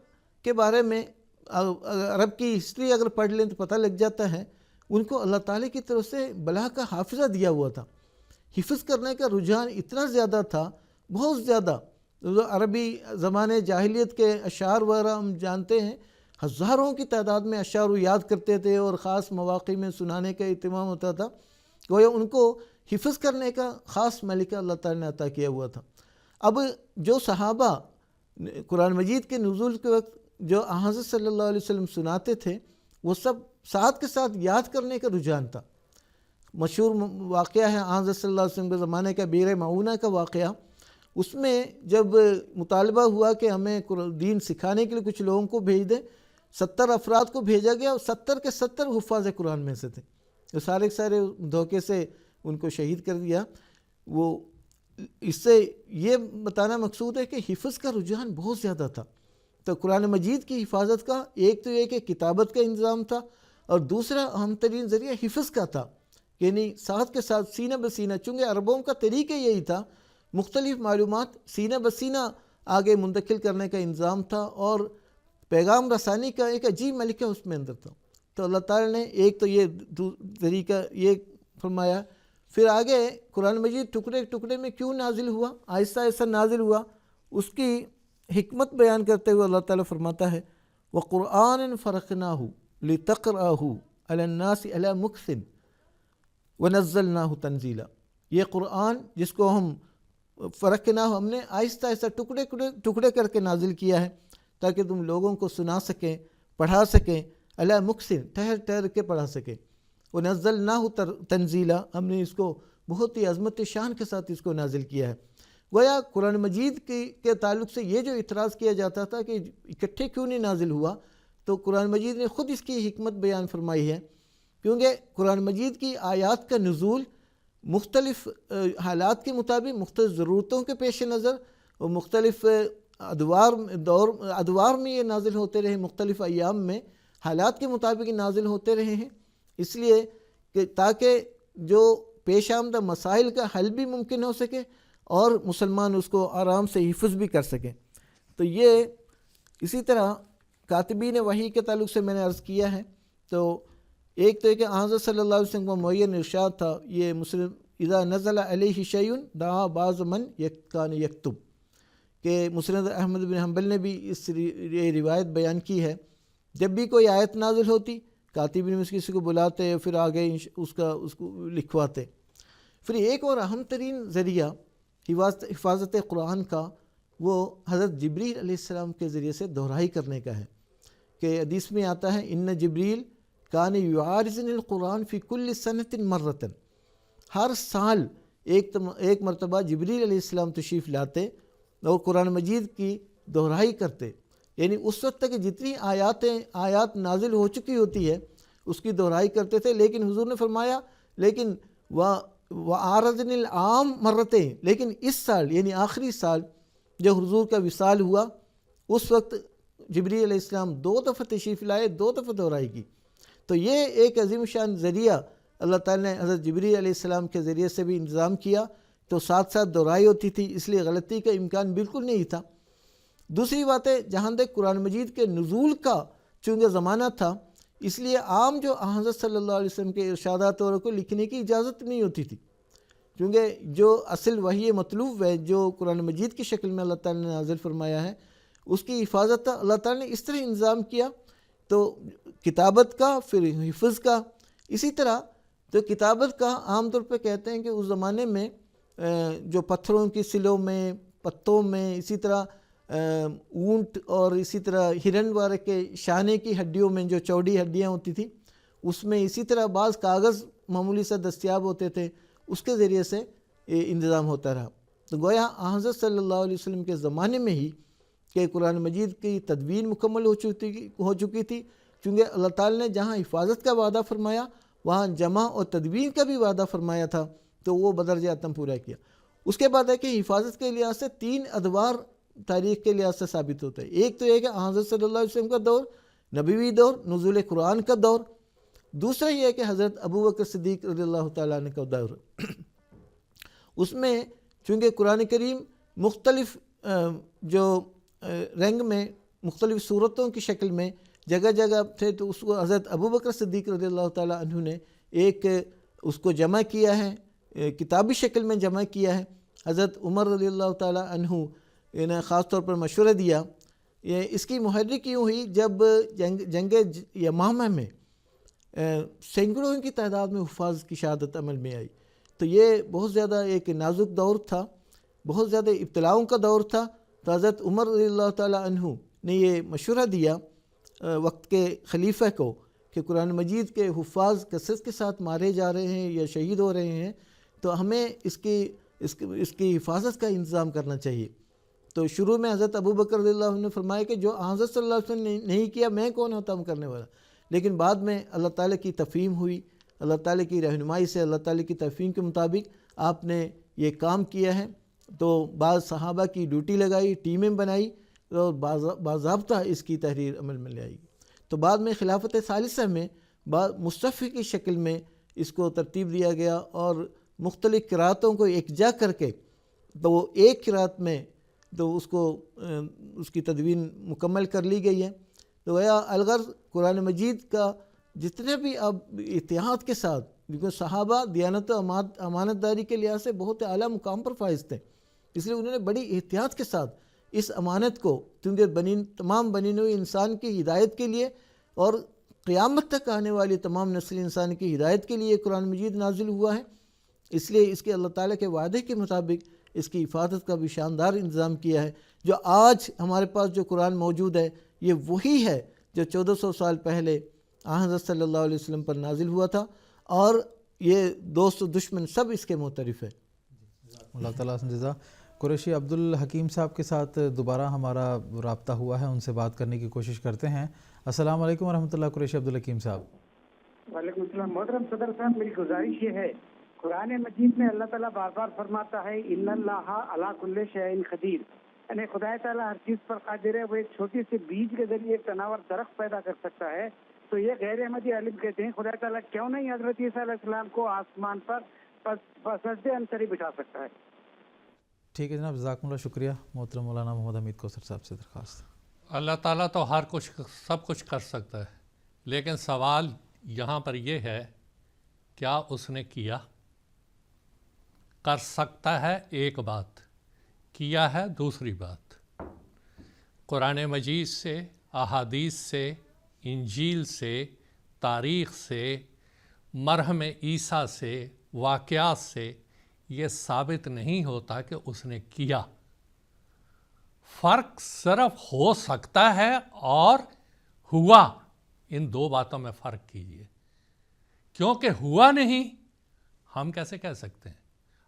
کے بارے میں، عرب کی ہسٹری اگر پڑھ لیں تو پتہ لگ جاتا ہے، ان کو اللہ تعالیٰ کی طرف سے بلا کا حافظہ دیا ہوا تھا. حفظ کرنے کا رجحان اتنا زیادہ تھا، بہت زیادہ. عربی زمانے جاہلیت کے اشعار وغیرہ ہم جانتے ہیں، ہزاروں کی تعداد میں اشعار یاد کرتے تھے اور خاص مواقع میں سنانے کا اہتمام ہوتا تھا. گویا ان کو حفظ کرنے کا خاص ملکہ اللہ تعالیٰ نے عطا کیا ہوا تھا. اب جو صحابہ قرآن مجید کے نزول کے وقت جو حضرت صلی اللہ علیہ وسلم سناتے تھے، وہ سب ساتھ کے ساتھ یاد کرنے کا رجحان تھا. مشہور واقعہ ہے حضرت صلی اللہ علیہ وسلم کے زمانے کا بئر معونہ کا واقعہ. اس میں جب مطالبہ ہوا کہ ہمیں دین سکھانے کے لیے کچھ لوگوں کو بھیج دیں، 70 افراد کو بھیجا گیا اور 70 کے 70 حفاظ قرآن میں سے تھے. تو سارے دھوکے سے ان کو شہید کر دیا. وہ اس سے یہ بتانا مقصود ہے کہ حفظ کا رجحان بہت زیادہ تھا. تو قرآن مجید کی حفاظت کا ایک تو یہ کہ کتابت کا انتظام تھا، اور دوسرا اہم ترین ذریعہ حفظ کا تھا. یعنی ساتھ کے ساتھ سینہ بسینہ، چونکہ عربوں کا طریقہ یہی تھا، مختلف معلومات سینہ بسینہ آگے منتقل کرنے کا انتظام تھا، اور پیغام رسانی کا ایک عجیب ملکہ اس میں اندر تھا. تو اللہ تعالیٰ نے ایک تو یہ طریقہ یہ فرمایا. پھر آگے قرآن مجید ٹکڑے ٹکڑے میں کیوں نازل ہوا، آہستہ آہستہ نازل ہوا، اس کی حکمت بیان کرتے ہوئے اللہ تعالیٰ فرماتا ہے وَقُرْآنًا فَرَقْنَاهُ لِتَقْرَأَهُ عَلَى النَّاسِ عَلَى مُكْثٍ وَنَزَّلْنَاهُ تَنزِيلًا. یہ قرآن جس کو ہم فرقناہ، ہم نے آہستہ آہستہ ٹکڑے کر کے نازل کیا ہے تاکہ تم لوگوں کو سنا سکیں، پڑھا سکیں، علی مکثٍ، ٹھہر ٹھہر کے پڑھا سکیں. وَنَزَّلْنَاهُ تَنزِيلًا، ہم نے اس کو بہت ہی عظمت شان کے ساتھ اس کو نازل کیا ہے. گویا قرآن مجید کے تعلق سے یہ جو اعتراض کیا جاتا تھا کہ اکٹھے کیوں نہیں نازل ہوا، تو قرآن مجید نے خود اس کی حکمت بیان فرمائی ہے. کیونکہ قرآن مجید کی آیات کا نزول مختلف حالات کے مطابق، مختلف ضرورتوں کے پیش نظر اور مختلف ادوار میں یہ نازل ہوتے رہے، مختلف ایام میں حالات کے مطابق نازل ہوتے رہے ہیں. اس لیے کہ تاکہ جو پیش آمدہ مسائل کا حل بھی ممکن ہو سکے اور مسلمان اس کو آرام سے حفظ بھی کر سکیں. تو یہ اسی طرح کاتبین وحی کے تعلق سے میں نے عرض کیا ہے. تو ایک تو یہ کہ حضرت صلی اللہ علیہ وسلم کو معین ارشاد تھا، یہ مسلم اذا نزل علیہ شیء دعا بعض من کان یکتب، کہ مسند احمد بن حنبل نے بھی یہ روایت بیان کی ہے. جب بھی کوئی آیت نازل ہوتی، کاتبین میں کسی کو بلاتے، پھر آگے اس کو لکھواتے. پھر ایک اور اہم ترین ذریعہ حفاظت قرآن کا وہ حضرت جبریل علیہ السلام کے ذریعے سے دہرائی کرنے کا ہے. کہ حدیث میں آتا ہے ان جبریل کان یعارضنی القرآن فی کل سنۃ مرۃ، ہر سال ایک مرتبہ جبریل علیہ السلام تشریف لاتے اور قرآن مجید کی دہرائی کرتے. یعنی اس وقت تک جتنی آیات نازل ہو چکی ہوتی ہے اس کی دہرائی کرتے تھے. لیکن حضور نے فرمایا لیکن وعارضنی العام مرتين، لیکن اس سال یعنی آخری سال جو حضور کا وصال ہوا، اس وقت جبریل علیہ السلام 2 دفعہ تشریف لائے، 2 دفعہ دہرائی کی. تو یہ ایک عظیم شان ذریعہ اللہ تعالیٰ نے حضرت جبریل علیہ السلام کے ذریعے سے بھی انتظام کیا. تو ساتھ ساتھ دہرائی ہوتی تھی، اس لیے غلطی کا امکان بالکل نہیں تھا. دوسری بات ہے، جہاں تک قرآن مجید کے نزول کا چونکہ زمانہ تھا اس لیے عام جو حضرت صلی اللہ علیہ وسلم کے ارشادات وغیرہ کو لکھنے کی اجازت نہیں ہوتی تھی، کیونکہ جو اصل وحی مطلوب ہے جو قرآن مجید کی شکل میں اللہ تعالیٰ نے نازل فرمایا ہے اس کی حفاظت اللہ تعالیٰ نے اس طرح انتظام کیا، تو کتابت کا پھر حفظ کا، اسی طرح تو کتابت کا عام طور پہ کہتے ہیں کہ اس زمانے میں جو پتھروں کی سلوں میں، پتوں میں، اسی طرح اونٹ اور اسی طرح ہرن وغیرہ کے شانے کی ہڈیوں میں جو چوڑی ہڈیاں ہوتی تھیں اس میں اسی طرح بعض کاغذ معمولی سے دستیاب ہوتے تھے، اس کے ذریعے سے انتظام ہوتا رہا۔ تو گویا حضرت صلی اللہ علیہ وسلم کے زمانے میں ہی کہ قرآن مجید کی تدوین مکمل ہو چکی تھی، چونکہ اللہ تعالیٰ نے جہاں حفاظت کا وعدہ فرمایا وہاں جمع اور تدوین کا بھی وعدہ فرمایا تھا، تو وہ بدرجہ اتم پورا کیا۔ اس کے بعد ہے کہ حفاظت کے لحاظ سے 3 ادوار تاریخ کے لحاظ سے ثابت ہوتا ہے۔ ایک تو یہ کہ حضرت صلی اللہ علیہ وسلم کا دور، نبوی دور، نزول قرآن کا دور، دوسرا یہ ہے کہ حضرت ابوبکر صدیق رضی اللہ تعالیٰ عنہ کا دور۔ اس میں چونکہ قرآن کریم مختلف جو رنگ میں، مختلف صورتوں کی شکل میں جگہ جگہ تھے، تو اس کو حضرت ابوبکر صدیق رضی اللہ تعالیٰ عنہ نے ایک اس کو جمع کیا ہے، کتابی شکل میں جمع کیا ہے۔ حضرت عمر رضی اللہ تعالیٰ عنہ نے خاص طور پر مشورہ دیا۔ اس کی محرک یوں ہوئی جب جنگ یمامہ میں سینکڑوں کی تعداد میں حفاظ کی شہادت عمل میں آئی، تو یہ بہت زیادہ ایک نازک دور تھا، بہت زیادہ ابتلاؤں کا دور تھا۔ تو حضرت عمر رضی اللہ تعالیٰ عنہ نے یہ مشورہ دیا وقت کے خلیفہ کو کہ قرآن مجید کے حفاظ کثرت کے ساتھ مارے جا رہے ہیں یا شہید ہو رہے ہیں، تو ہمیں اس کی حفاظت کا انتظام کرنا چاہیے۔ تو شروع میں حضرت ابوبکر رضی اللہ عنہ نے فرمایا کہ جو حضرت صلی اللہ علیہ وسلم نے نہیں کیا میں کون ہوتا ہوں کرنے والا، لیکن بعد میں اللہ تعالیٰ کی تفہیم ہوئی، اللہ تعالیٰ کی رہنمائی سے، اللہ تعالیٰ کی تفہیم کے مطابق آپ نے یہ کام کیا ہے۔ تو بعض صحابہ کی ڈیوٹی لگائی، ٹیمیں بنائی اور باضابطہ اس کی تحریر عمل میں لے آئی۔ تو بعد میں خلافت ثالثہ میں مصطفی کی شکل میں اس کو ترتیب دیا گیا اور مختلف قراتوں کو یکجا کر کے تو وہ ایک قرات میں تو اس کی تدوین مکمل کر لی گئی ہے۔ تو گویا الغرض قرآن مجید کا جتنے بھی اب احتیاط کے ساتھ، کیونکہ صحابہ دیانت و امانت داری کے لحاظ سے بہت اعلیٰ مقام پر فائز تھے، اس لیے انہوں نے بڑی احتیاط کے ساتھ اس امانت کو، کیونکہ تمام بنی نوع انسان کی ہدایت کے لیے اور قیامت تک آنے والی تمام نسل انسان کی ہدایت کے لیے قرآن مجید نازل ہوا ہے، اس لیے اس کے اللہ تعالیٰ کے وعدے کے مطابق اس کی حفاظت کا بھی شاندار انتظام کیا ہے۔ جو آج ہمارے پاس جو قرآن موجود ہے یہ وہی ہے جو 1400 سال پہلے حضرت صلی اللہ علیہ وسلم پر نازل ہوا تھا، اور یہ دوست و دشمن سب اس کے معترف ہے۔ اللہ تعالیٰ سے جزا۔ قریشی عبدالحکیم صاحب کے ساتھ دوبارہ ہمارا رابطہ ہوا ہے، ان سے بات کرنے کی کوشش کرتے ہیں۔ السلام علیکم ورحمۃ اللہ۔ قریشی عبدالحکیم صاحب۔ وعلیکم السلام۔ محترم صدر صاحب، میری گزارش یہ ہے، قرآن مجید میں اللہ تعالیٰ بار بار فرماتا ہے ان اللہ علی کل شیء قدیر، یعنی خدا تعالیٰ ہر چیز پر قادر ہے۔ وہ ایک چھوٹی سی بیج کے ذریعے ایک تناور درخت پیدا کر سکتا ہے، تو یہ غیر احمدی عالم کہتے ہیں خدا تعالیٰ کیوں نہیں حضرت عیسیٰ علیہ السلام کو آسمان پر سجدے انصری بٹھا سکتا ہے؟ ٹھیک ہے جناب، جزاکم اللہ، شکریہ۔ محترم مولانا محمد حمید کوثر صاحب سے درخواست۔ اللہ تعالیٰ تو سب کچھ کر سکتا ہے، لیکن سوال یہاں پر یہ ہے کیا اس نے کیا؟ کر سکتا ہے ایک بات، کیا ہے دوسری بات۔ قرآن مجید سے، احادیث سے، انجیل سے، تاریخ سے، مرحم عیسیٰ سے، واقعات سے یہ ثابت نہیں ہوتا کہ اس نے کیا۔ فرق صرف ہو سکتا ہے اور ہوا، ان دو باتوں میں فرق کیجیے، کیونکہ ہوا نہیں ہم کیسے کہہ سکتے ہیں؟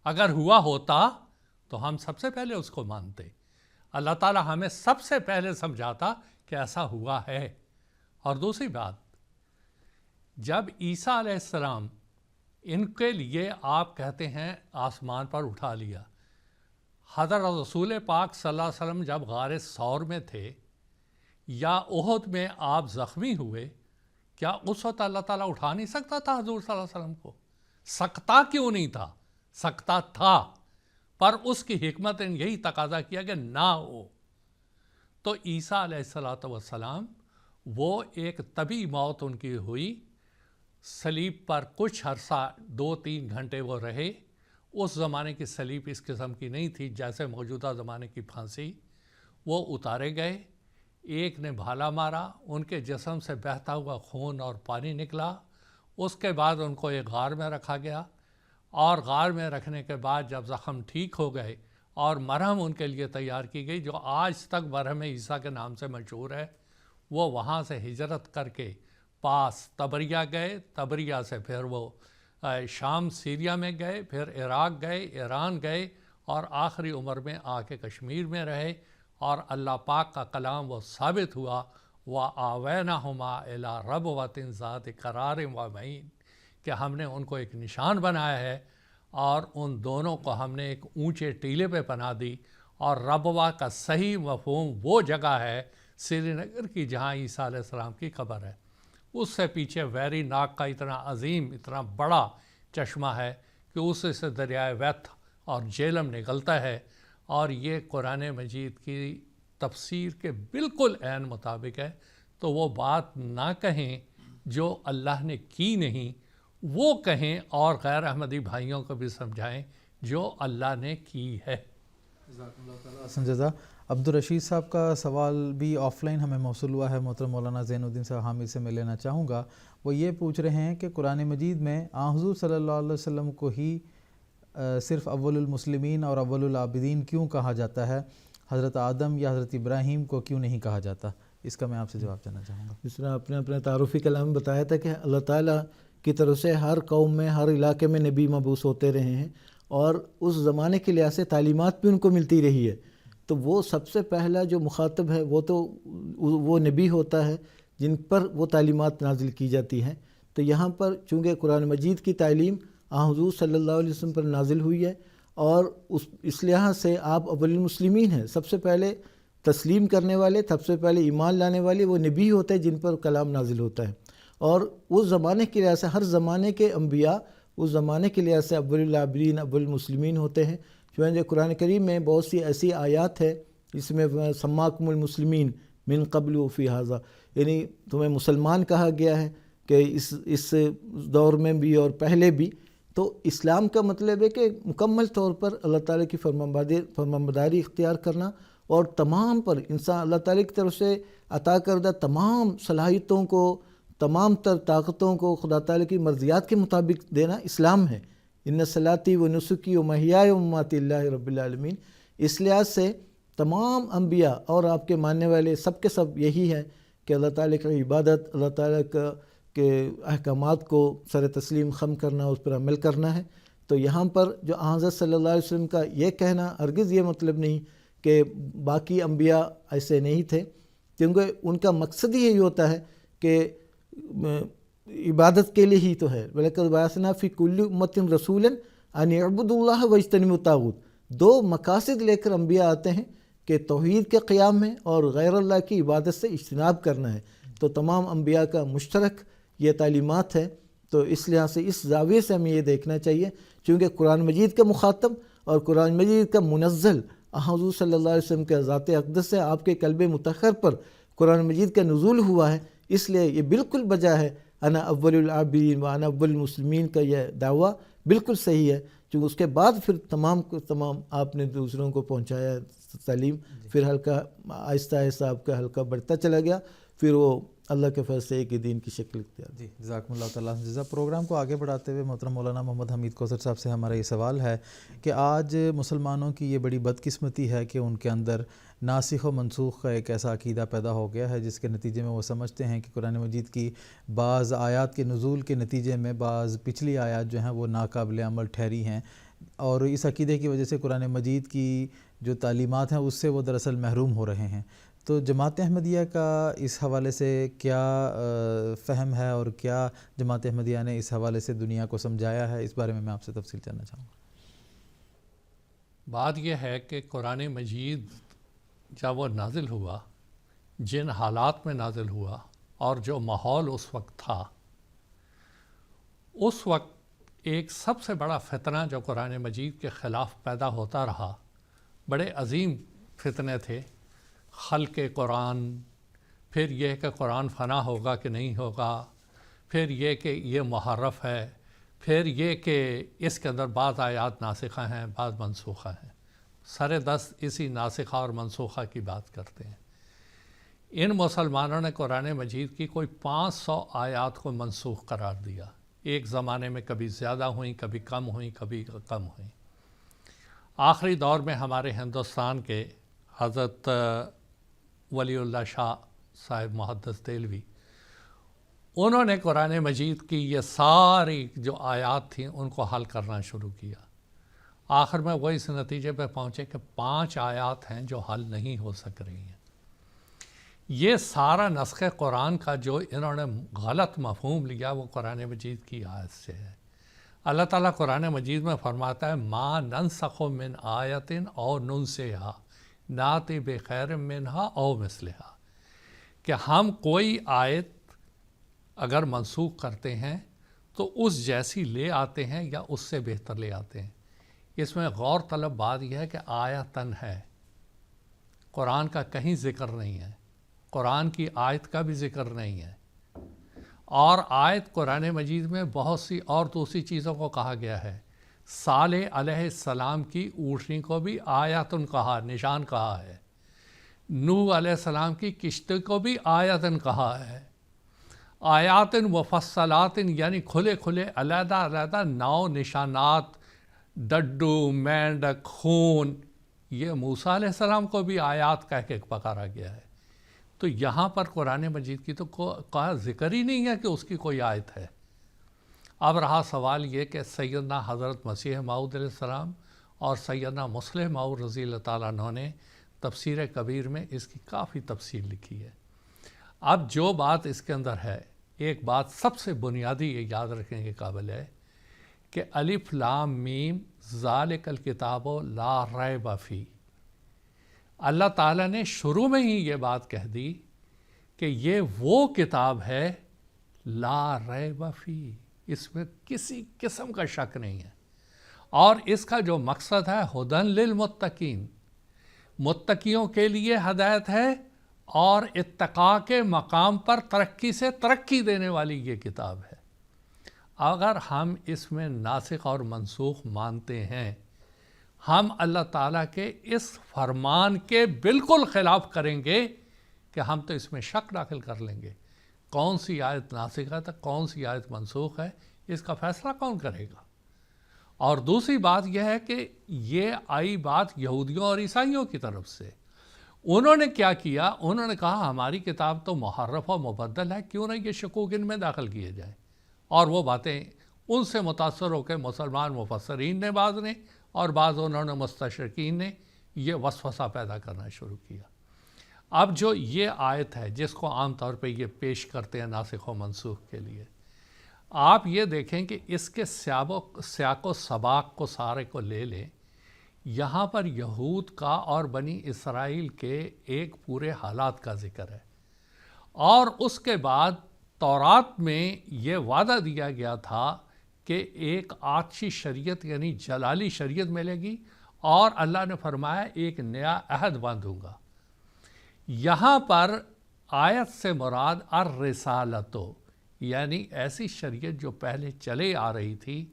اگر ہوا ہوتا تو ہم سب سے پہلے اس کو مانتے۔ اللہ تعالیٰ ہمیں سب سے پہلے سمجھاتا کہ ایسا ہوا ہے۔ اور دوسری بات، جب عیسیٰ علیہ السلام ان کے لیے آپ کہتے ہیں آسمان پر اٹھا لیا، حضرت رسول پاک صلی اللہ علیہ وسلم جب غار ثور میں تھے یا احد میں آپ زخمی ہوئے، کیا اس وقت اللہ تعالیٰ اٹھا نہیں سکتا تھا حضور صلی اللہ علیہ وسلم کو؟ سکتا کیوں نہیں تھا؟ سکتا تھا، پر اس کی حکمت نے یہی تقاضا کیا کہ نہ ہو۔ تو عیسیٰ علیہ السلام وہ ایک طبی موت ان کی ہوئی. صلیب پر کچھ عرصہ 2-3 گھنٹے وہ رہے. اس زمانے کی صلیب اس قسم کی نہیں تھی جیسے موجودہ زمانے کی پھانسی. وہ اتارے گئے. ایک نے بھالا مارا, ان کے جسم سے بہتا ہوا خون اور پانی نکلا. اس کے بعد ان کو ایک غار میں رکھا گیا, اور غار میں رکھنے کے بعد جب زخم ٹھیک ہو گئے اور مرہم ان کے لیے تیار کی گئی جو آج تک مرہم عیسیٰ کے نام سے مشہور ہے, وہ وہاں سے ہجرت کر کے پاس تبریہ گئے. تبریہ سے پھر وہ شام سیریا میں گئے, پھر عراق گئے, ایران گئے, اور آخری عمر میں آ کے کشمیر میں رہے. اور اللہ پاک کا کلام وہ ثابت ہوا, وَآوَيْنَهُمَا إِلَىٰ رَبْوَةٍ ذَاتِ قَرَارٍ وَمَعِينٍ, کہ ہم نے ان کو ایک نشان بنایا ہے اور ان دونوں کو ہم نے ایک اونچے ٹیلے پہ بنا دی. اور ربوہ کا صحیح مفہوم وہ جگہ ہے سری نگر کی جہاں عیسیٰ علیہ السلام کی قبر ہے. اس سے پیچھے ویری ناگ کا اتنا عظیم اتنا بڑا چشمہ ہے کہ اس سے دریائے ویتھ اور جیلم نکلتا ہے. اور یہ قرآن مجید کی تفسیر کے بالکل عین مطابق ہے. تو وہ بات نہ کہیں جو اللہ نے کی نہیں, وہ کہیں اور غیر احمدی بھائیوں کو بھی سمجھائیں جو اللہ نے کی ہے. حسن جزا. عبدالرشید صاحب کا سوال بھی آف لائن ہمیں موصول ہوا ہے, محترم مولانا زین الدین صاحب حامد سے میں لینا چاہوں گا. وہ یہ پوچھ رہے ہیں کہ قرآن مجید میں حضور صلی اللہ علیہ وسلم کو ہی صرف اول المسلمین اور اول العابدین کیوں کہا جاتا ہے, حضرت آدم یا حضرت ابراہیم کو کیوں نہیں کہا جاتا؟ اس کا میں آپ سے جواب جاننا چاہوں گا. جس طرح آپ نے اپنے تعارفی کلام میں بتایا تھا کہ اللہ تعالیٰ کی طرف سے ہر قوم میں ہر علاقے میں نبی مبعوث ہوتے رہے ہیں, اور اس زمانے کے لحاظ سے تعلیمات بھی ان کو ملتی رہی ہے. تو وہ سب سے پہلا جو مخاطب ہے وہ تو وہ نبی ہوتا ہے جن پر وہ تعلیمات نازل کی جاتی ہیں. تو یہاں پر چونکہ قرآن مجید کی تعلیم حضور صلی اللہ علیہ وسلم پر نازل ہوئی ہے, اور اس لحاظ سے آپ اول المسلمین ہیں, سب سے پہلے تسلیم کرنے والے, سب سے پہلے ایمان لانے والے وہ نبی ہوتے ہیں جن پر کلام نازل ہوتا ہے. اور اس زمانے کے لحاظ سے ہر زمانے کے انبیاء اس زمانے کے لحاظ سے اول العابدین اول المسلمین ہوتے ہیں. چونکہ قرآن کریم میں بہت سی ایسی آیات ہے جس میں سماکم المسلمین من قبل و فی ھذا, یعنی تمہیں مسلمان کہا گیا ہے کہ اس دور میں بھی اور پہلے بھی. تو اسلام کا مطلب ہے کہ مکمل طور پر اللہ تعالیٰ کی فرمانبرداری اختیار کرنا, اور تمام پر انسان اللہ تعالیٰ کی طرف سے عطا کردہ تمام صلاحیتوں کو, تمام تر طاقتوں کو خدا تعالیٰ کی مرضیات کے مطابق دینا اسلام ہے. ان صلاتی و نسکی و محیای و مماتی اللہ رب العالمین. اس لحاظ سے تمام انبیاء اور آپ کے ماننے والے سب کے سب یہی ہے کہ اللہ تعالیٰ کی عبادت, اللہ تعالیٰ کے احکامات کو سر تسلیم خم کرنا, اس پر عمل کرنا ہے. تو یہاں پر جو حضرت صلی اللہ علیہ وسلم کا یہ کہنا ہرگز یہ مطلب نہیں کہ باقی انبیاء ایسے نہیں تھے, کیونکہ ان کا مقصد ہی یہی ہوتا ہے کہ عبادت کے لیے ہی تو ہے. وَلَقَدْ بَعَثْنَا فِي كُلِّ أُمَّةٍ رَسُولًا أَنِ اعْبُدُوا اللَّهَ وَاجْتَنِبُوا الطَّاغُوتَ. دو مقاصد لے کر انبیاء آتے ہیں کہ توحید کے قیام میں اور غیر اللہ کی عبادت سے اجتناب کرنا ہے. تو تمام انبیاء کا مشترک یہ تعلیمات ہے. تو اس لحاظ سے اس زاویے سے ہمیں یہ دیکھنا چاہیے, چونکہ قرآن مجید کا مخاطب اور قرآن مجید کا منزل حضور صلی اللہ علیہ وسلم کے ذات اقدس سے آپ کے قلب مطہر پر قرآن مجید کا نزول ہوا ہے. اس لیے یہ بالکل بجا ہے انا اول العابدین و انا اول المسلمین کا یہ دعویٰ بالکل صحیح ہے. چونکہ اس کے بعد پھر تمام آپ نے دوسروں کو پہنچایا تعلیم, پھر حلقہ آہستہ آہستہ آپ کا حلقہ بڑھتا چلا گیا, پھر وہ اللہ کے فضل سے ایک ہی دین کی شکل اختیار. جی جزاکم اللہ تعالیٰ جزا. پروگرام کو آگے بڑھاتے ہوئے محترم مولانا محمد حمید کوثر صاحب سے ہمارا یہ سوال ہے کہ آج مسلمانوں کی یہ بڑی بدقسمتی ہے کہ ان کے اندر ناسخ و منسوخ کا ایک ایسا عقیدہ پیدا ہو گیا ہے جس کے نتیجے میں وہ سمجھتے ہیں کہ قرآن مجید کی بعض آیات کے نزول کے نتیجے میں بعض پچھلی آیات جو ہیں وہ ناقابل عمل ٹھہری ہیں, اور اس عقیدے کی وجہ سے قرآن مجید کی جو تعلیمات ہیں اس سے وہ دراصل محروم ہو رہے ہیں. تو جماعت احمدیہ کا اس حوالے سے کیا فہم ہے اور کیا جماعت احمدیہ نے اس حوالے سے دنیا کو سمجھایا ہے, اس بارے میں آپ سے تفصیل جاننا چاہوں گا. بات یہ ہے کہ قرآن مجید جب وہ نازل ہوا, جن حالات میں نازل ہوا اور جو ماحول اس وقت تھا, اس وقت ایک سب سے بڑا فتنہ جو قرآن مجید کے خلاف پیدا ہوتا رہا, بڑے عظیم فتنے تھے. خلق قرآن, پھر یہ کہ قرآن فنا ہوگا کہ نہیں ہوگا، پھر یہ کہ یہ محرف ہے، پھر یہ کہ اس کے اندر بعض آیات ناسخہ ہیں، بعض منسوخہ ہیں۔ سر دست اسی ناسخہ اور منسوخہ کی بات کرتے ہیں۔ ان مسلمانوں نے قرآن مجید کی کوئی 500 آیات کو منسوخ قرار دیا، ایک زمانے میں کبھی زیادہ ہوئیں، کبھی کم ہوئیں، کبھی کم ہوئیں۔ آخری دور میں ہمارے ہندوستان کے حضرت ولی اللہ شاہ صاحب محدث دہلوی، انہوں نے قرآن مجید کی یہ ساری جو آیات تھیں ان کو حل کرنا شروع کیا۔ آخر میں وہ اس نتیجے پہ پہنچے کہ 5 آیات ہیں جو حل نہیں ہو سک رہی ہیں۔ یہ سارا نسخ قرآن کا جو انہوں نے غلط مفہوم لیا وہ قرآن مجید کی آیت سے ہے۔ اللہ تعالیٰ قرآن مجید میں فرماتا ہے ما ننسخ من آیت او ننسیہا ناتی بخیر منہا او مثلہا، کہ ہم کوئی آیت اگر منسوخ کرتے ہیں تو اس جیسی لے آتے ہیں یا اس سے بہتر لے آتے ہیں۔ اس میں غور طلب بات یہ ہے کہ آیتن ہے، قرآن کا کہیں ذکر نہیں ہے، قرآن کی آیت کا بھی ذکر نہیں ہے۔ اور آیت قرآن مجید میں بہت سی اور دوسری چیزوں کو کہا گیا ہے۔ صالح علیہ السلام کی اونٹنی کو بھی آیتن کہا، نشان کہا ہے۔ نوح علیہ السلام کی کشتی کو بھی آیتن کہا ہے۔ آیاتن مفصلاتن یعنی کھلے کھلے علیحدہ علیحدہ ناؤ نشانات، ڈڈو، مینڈک، خون، یہ موسیٰ علیہ السلام کو بھی آیات کہہ کے پکارا گیا ہے۔ تو یہاں پر قرآن مجید کی تو کا ذکر ہی نہیں ہے کہ اس کی کوئی آیت ہے۔ اب رہا سوال یہ کہ سیدنا حضرت مسیح موعود علیہ السلام اور سیدنا مسلم موعود رضی اللہ تعالیٰ عنہ نے تفسیر کبیر میں اس کی کافی تفصیل لکھی ہے۔ اب جو بات اس کے اندر ہے، ایک بات سب سے بنیادی یہ یاد رکھنے کے قابل ہے کہ الف لام میم ذالک الکتاب لا ریب فیہ، اللہ تعالیٰ نے شروع میں ہی یہ بات کہہ دی کہ یہ وہ کتاب ہے لا ریب فیہ، اس میں کسی قسم کا شک نہیں ہے، اور اس کا جو مقصد ہے ہدن للمتقین، متقیوں کے لیے ہدایت ہے، اور اتقاء کے مقام پر ترقی سے ترقی دینے والی یہ کتاب ہے۔ اگر ہم اس میں ناسخ اور منسوخ مانتے ہیں، ہم اللہ تعالیٰ کے اس فرمان کے بالکل خلاف کریں گے کہ ہم تو اس میں شک داخل کر لیں گے۔ کون سی آیت ناسخ ہے تو کون سی آیت منسوخ ہے، اس کا فیصلہ کون کرے گا؟ اور دوسری بات یہ ہے کہ یہ آئی بات یہودیوں اور عیسائیوں کی طرف سے۔ انہوں نے کیا کیا؟ انہوں نے کہا ہماری کتاب تو محرف و مبدل ہے، کیوں نہ یہ شکوک ان میں داخل کیے جائیں؟ اور وہ باتیں ان سے متاثر ہو کے مسلمان مفسرین نے بعض نے اور بعض انہوں نے مستشرقین نے یہ وسوسہ پیدا کرنا شروع کیا۔ اب جو یہ آیت ہے جس کو عام طور پہ یہ پیش کرتے ہیں ناسخ و منسوخ کے لیے، آپ یہ دیکھیں کہ اس کے سیاق و سباق کو سارے کو لے لیں، یہاں پر یہود کا اور بنی اسرائیل کے ایک پورے حالات کا ذکر ہے، اور اس کے بعد تورات میں یہ وعدہ دیا گیا تھا کہ ایک آتشی شریعت یعنی جلالی شریعت ملے گی، اور اللہ نے فرمایا ایک نیا عہد باندھوں گا۔ یہاں پر آیت سے مراد الرسالتو یعنی ایسی شریعت جو پہلے چلے آ رہی تھی،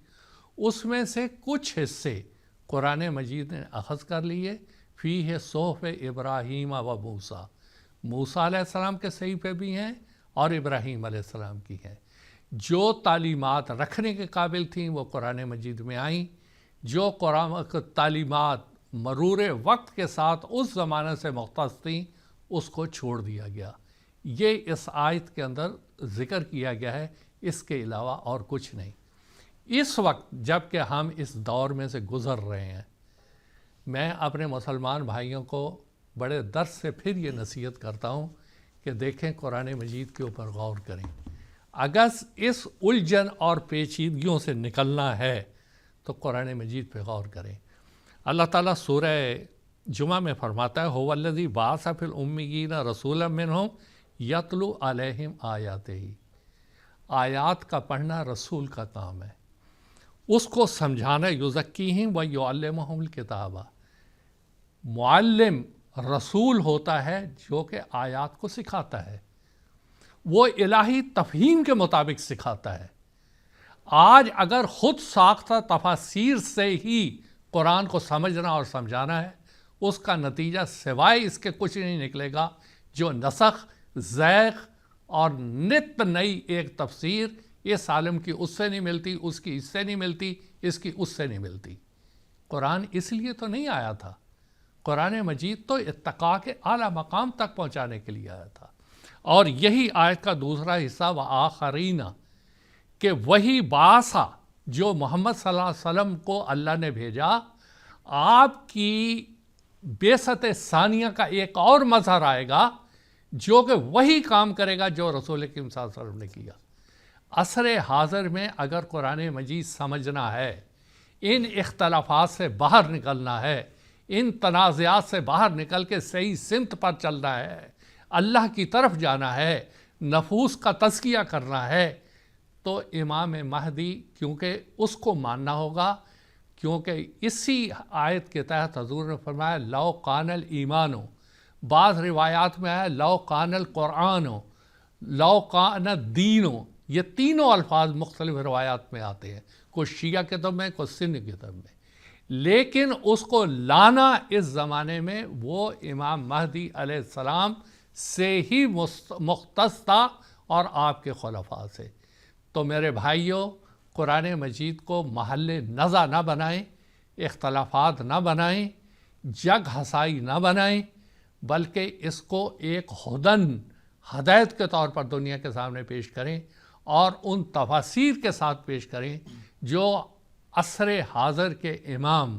اس میں سے کچھ حصے قرآن مجید نے اخذ کر لیے۔ فیہ صحف ابراہیم و موسیٰ، موسیٰ علیہ السلام کے صحیفے بھی ہیں اور ابراہیم علیہ السلام کی ہیں۔ جو تعلیمات رکھنے کے قابل تھیں وہ قرآن مجید میں آئیں، جو قرآن تعلیمات مرور وقت کے ساتھ اس زمانے سے مختص تھیں اس کو چھوڑ دیا گیا۔ یہ اس آیت کے اندر ذکر کیا گیا ہے، اس کے علاوہ اور کچھ نہیں۔ اس وقت جب کہ ہم اس دور میں سے گزر رہے ہیں، میں اپنے مسلمان بھائیوں کو بڑے درد سے پھر یہ نصیحت کرتا ہوں کہ دیکھیں قرآن مجید کے اوپر غور کریں۔ اگر اس الجھن اور پیچیدگیوں سے نکلنا ہے تو قرآن مجید پہ غور کریں۔ اللہ تعالیٰ سورہ جمعہ میں فرماتا ہے هو الذی بعث فی الامیین رسولا منہم یتلو علیہم آیاتہ، آیات کا پڑھنا رسول کا کام ہے، اس کو سمجھانا، یزکیہم و یعلمہم الکتاب، معلم رسول ہوتا ہے جو کہ آیات کو سکھاتا ہے۔ وہ الہی تفہیم کے مطابق سکھاتا ہے۔ آج اگر خود ساختہ تفاسیر سے ہی قرآن کو سمجھنا اور سمجھانا ہے، اس کا نتیجہ سوائے اس کے کچھ نہیں نکلے گا جو نسخ، زیغ اور نت نئی ایک تفسیر اس عالم کی اس سے نہیں ملتی، اس کی اس سے نہیں ملتی، اس کی اس سے نہیں ملتی۔ قرآن اس لیے تو نہیں آیا تھا، قرآن مجید تو اتقاء کے اعلیٰ مقام تک پہنچانے کے لیے آیا تھا۔ اور یہی آیت کا دوسرا حصہ وآخرین، کہ وہی باسا جو محمد صلی اللہ علیہ وسلم کو اللہ نے بھیجا، آپ کی بعثت ثانیہ کا ایک اور مظہر آئے گا جو کہ وہی کام کرے گا جو رسول کریم صلی اللہ علیہ وسلم نے کیا۔ عصر حاضر میں اگر قرآن مجید سمجھنا ہے، ان اختلافات سے باہر نکلنا ہے، ان تنازعات سے باہر نکل کے صحیح سمت پر چلنا ہے، اللہ کی طرف جانا ہے، نفوس کا تزکیہ کرنا ہے، تو امام مہدی کیونکہ اس کو ماننا ہوگا، کیونکہ اسی آیت کے تحت حضور نے فرمایا لو کان الایمان، بعض روایات میں ہے لو کان القرآن، لو کان الدین، یہ تینوں الفاظ مختلف روایات میں آتے ہیں، کوئی شیعہ کتب میں، کوئی سنی کتب میں، لیکن اس کو لانا اس زمانے میں وہ امام مہدی علیہ السلام سے ہی مختص تھا اور آپ کے خلفاء سے۔ تو میرے بھائیوں، قرآن مجید کو محل نزاع نہ بنائیں، اختلافات نہ بنائیں، جگ ہسائی نہ بنائیں، بلکہ اس کو ایک ہدن، ہدایت کے طور پر دنیا کے سامنے پیش کریں اور ان تفاسیر کے ساتھ پیش کریں جو عصر حاضر کے امام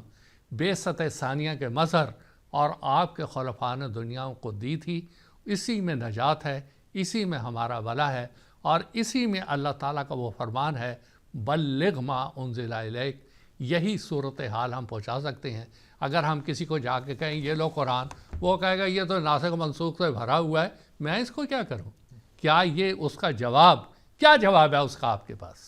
بعثت ثانیہ کے مظہر اور آپ کے خلفاء نے دنیا کو دی تھی۔ اسی میں نجات ہے، اسی میں ہمارا بھلا ہے، اور اسی میں اللہ تعالیٰ کا وہ فرمان ہے بلغ ما انزل الیک۔ یہی صورتحال ہم پہنچا سکتے ہیں۔ اگر ہم کسی کو جا کے کہیں یہ لو قرآن، وہ کہے گا یہ تو ناسخ منسوخ سے بھرا ہوا ہے، میں اس کو کیا کروں؟ کیا یہ اس کا جواب، کیا جواب ہے اس کا آپ کے پاس؟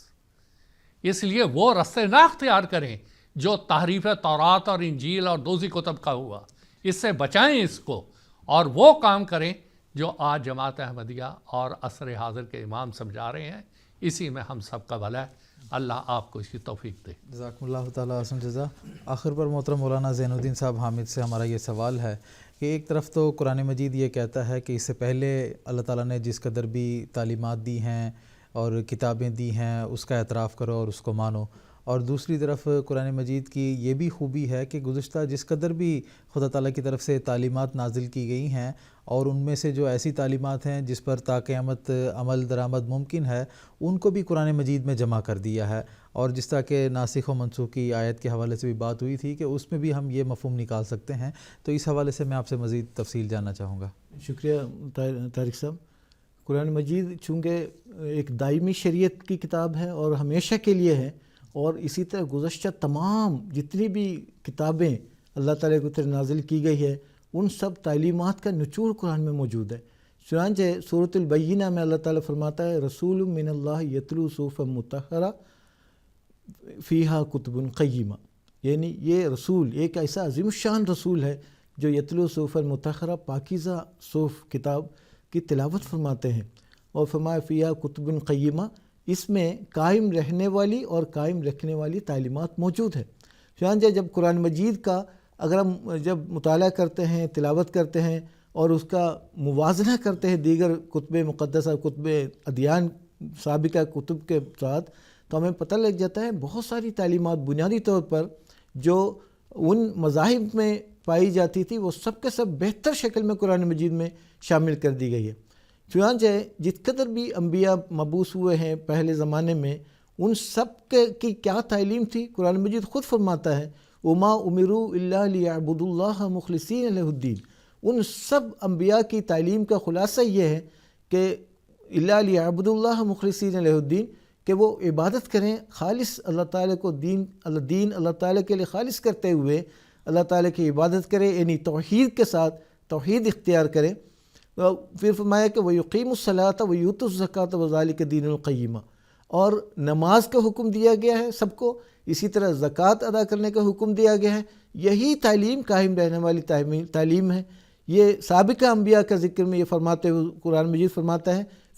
اس لیے وہ رستے نہ اختیار کریں جو تحریف تورات اور انجیل اور دوسری کتب کا ہوا، اس سے بچائیں اس کو، اور وہ کام کریں جو آج جماعت احمدیہ اور عصر حاضر کے امام سمجھا رہے ہیں۔ اسی میں ہم سب کا بھلا ہے، اللہ آپ کو اس کی توفیق دے۔ جزاکم اللہ تعالیٰ حسن جزا۔ آخر پر محترم مولانا زین الدین صاحب حامد سے ہمارا یہ سوال ہے کہ ایک طرف تو قرآن مجید یہ کہتا ہے کہ اس سے پہلے اللہ تعالیٰ نے جس قدر بھی تعلیمات دی ہیں اور کتابیں دی ہیں اس کا اعتراف کرو اور اس کو مانو، اور دوسری طرف قرآن مجید کی یہ بھی خوبی ہے کہ گزشتہ جس قدر بھی خدا تعالیٰ کی طرف سے تعلیمات نازل کی گئی ہیں، اور ان میں سے جو ایسی تعلیمات ہیں جس پر تا قیامت عمل درآمد ممکن ہے، ان کو بھی قرآن مجید میں جمع کر دیا ہے۔ اور جس طرح کہ ناسخ و منسوخ کی آیت کے حوالے سے بھی بات ہوئی تھی کہ اس میں بھی ہم یہ مفہوم نکال سکتے ہیں، تو اس حوالے سے میں آپ سے مزید تفصیل جاننا چاہوں گا۔ شکریہ طارق صاحب۔ قرآن مجید چونکہ ایک دائمی شریعت کی کتاب ہے اور ہمیشہ کے لیے ہے، اور اسی طرح گزشتہ تمام جتنی بھی کتابیں اللہ تعالیٰ کی طرف نازل کی گئی ہے ان سب تعلیمات کا نچوڑ قرآن میں موجود ہے۔ چنانچہ سورۃ البینہ میں اللہ تعالیٰ فرماتا ہے رسول من اللہ یتلو صحفا مطہرہ فیہا کتب قیمہ، یعنی یہ رسول ایک ایسا عظیم الشان رسول ہے جو یتلو صحفا مطہرہ، پاکیزہ صحف کتاب کی تلاوت فرماتے ہیں، اور فرمایا فیہا کتب قیمہ، اس میں قائم رہنے والی اور قائم رکھنے والی تعلیمات موجود ہے۔ چنانچہ جب قرآن مجید کا اگر ہم جب مطالعہ کرتے ہیں، تلاوت کرتے ہیں اور اس کا موازنہ کرتے ہیں دیگر کتب مقدسہ، کتب ادیان سابقہ کتب کے ساتھ، تو ہمیں پتہ لگ جاتا ہے بہت ساری تعلیمات بنیادی طور پر جو ان مذاہب میں پائی جاتی تھی وہ سب کے سب بہتر شکل میں قرآن مجید میں شامل کر دی گئی ہے۔ چنانچہ جس قدر بھی انبیاء مبعوث ہوئے ہیں پہلے زمانے میں، ان سب کی کیا تعلیم تھی؟ قرآن مجید خود فرماتا ہے وما امروا الا لیعبدوا اللہ مخلصین لہ الدین۔ ان سب انبیاء کی تعلیم کا خلاصہ یہ ہے کہ الا لیعبدوا اللہ مخلصین لہ الدین، کہ وہ عبادت کریں خالص اللہ تعالیٰ کو، دین اللہ تعالیٰ کے لیے خالص کرتے ہوئے اللہ تعالیٰ کی عبادت کریں، یعنی توحید کے ساتھ توحید اختیار کریں۔ پھر فرمایا کہ وَيُقِيمُوا الصَّلَاةَ وَيُؤْتُوا الزَّكَاةَ وَذَلِكَ دِينُ الْقَيِّمَةِ، اور نماز کا حکم دیا گیا ہے سب کو، اسی طرح زکوٰۃ ادا کرنے کا حکم دیا گیا ہے۔ یہی تعلیم قائم رہنے والی تعلیم ہے۔ یہ سابقہ انبیاء کا ذکر میں یہ فرماتے ہوئے قرآن مجید فرماتا ہے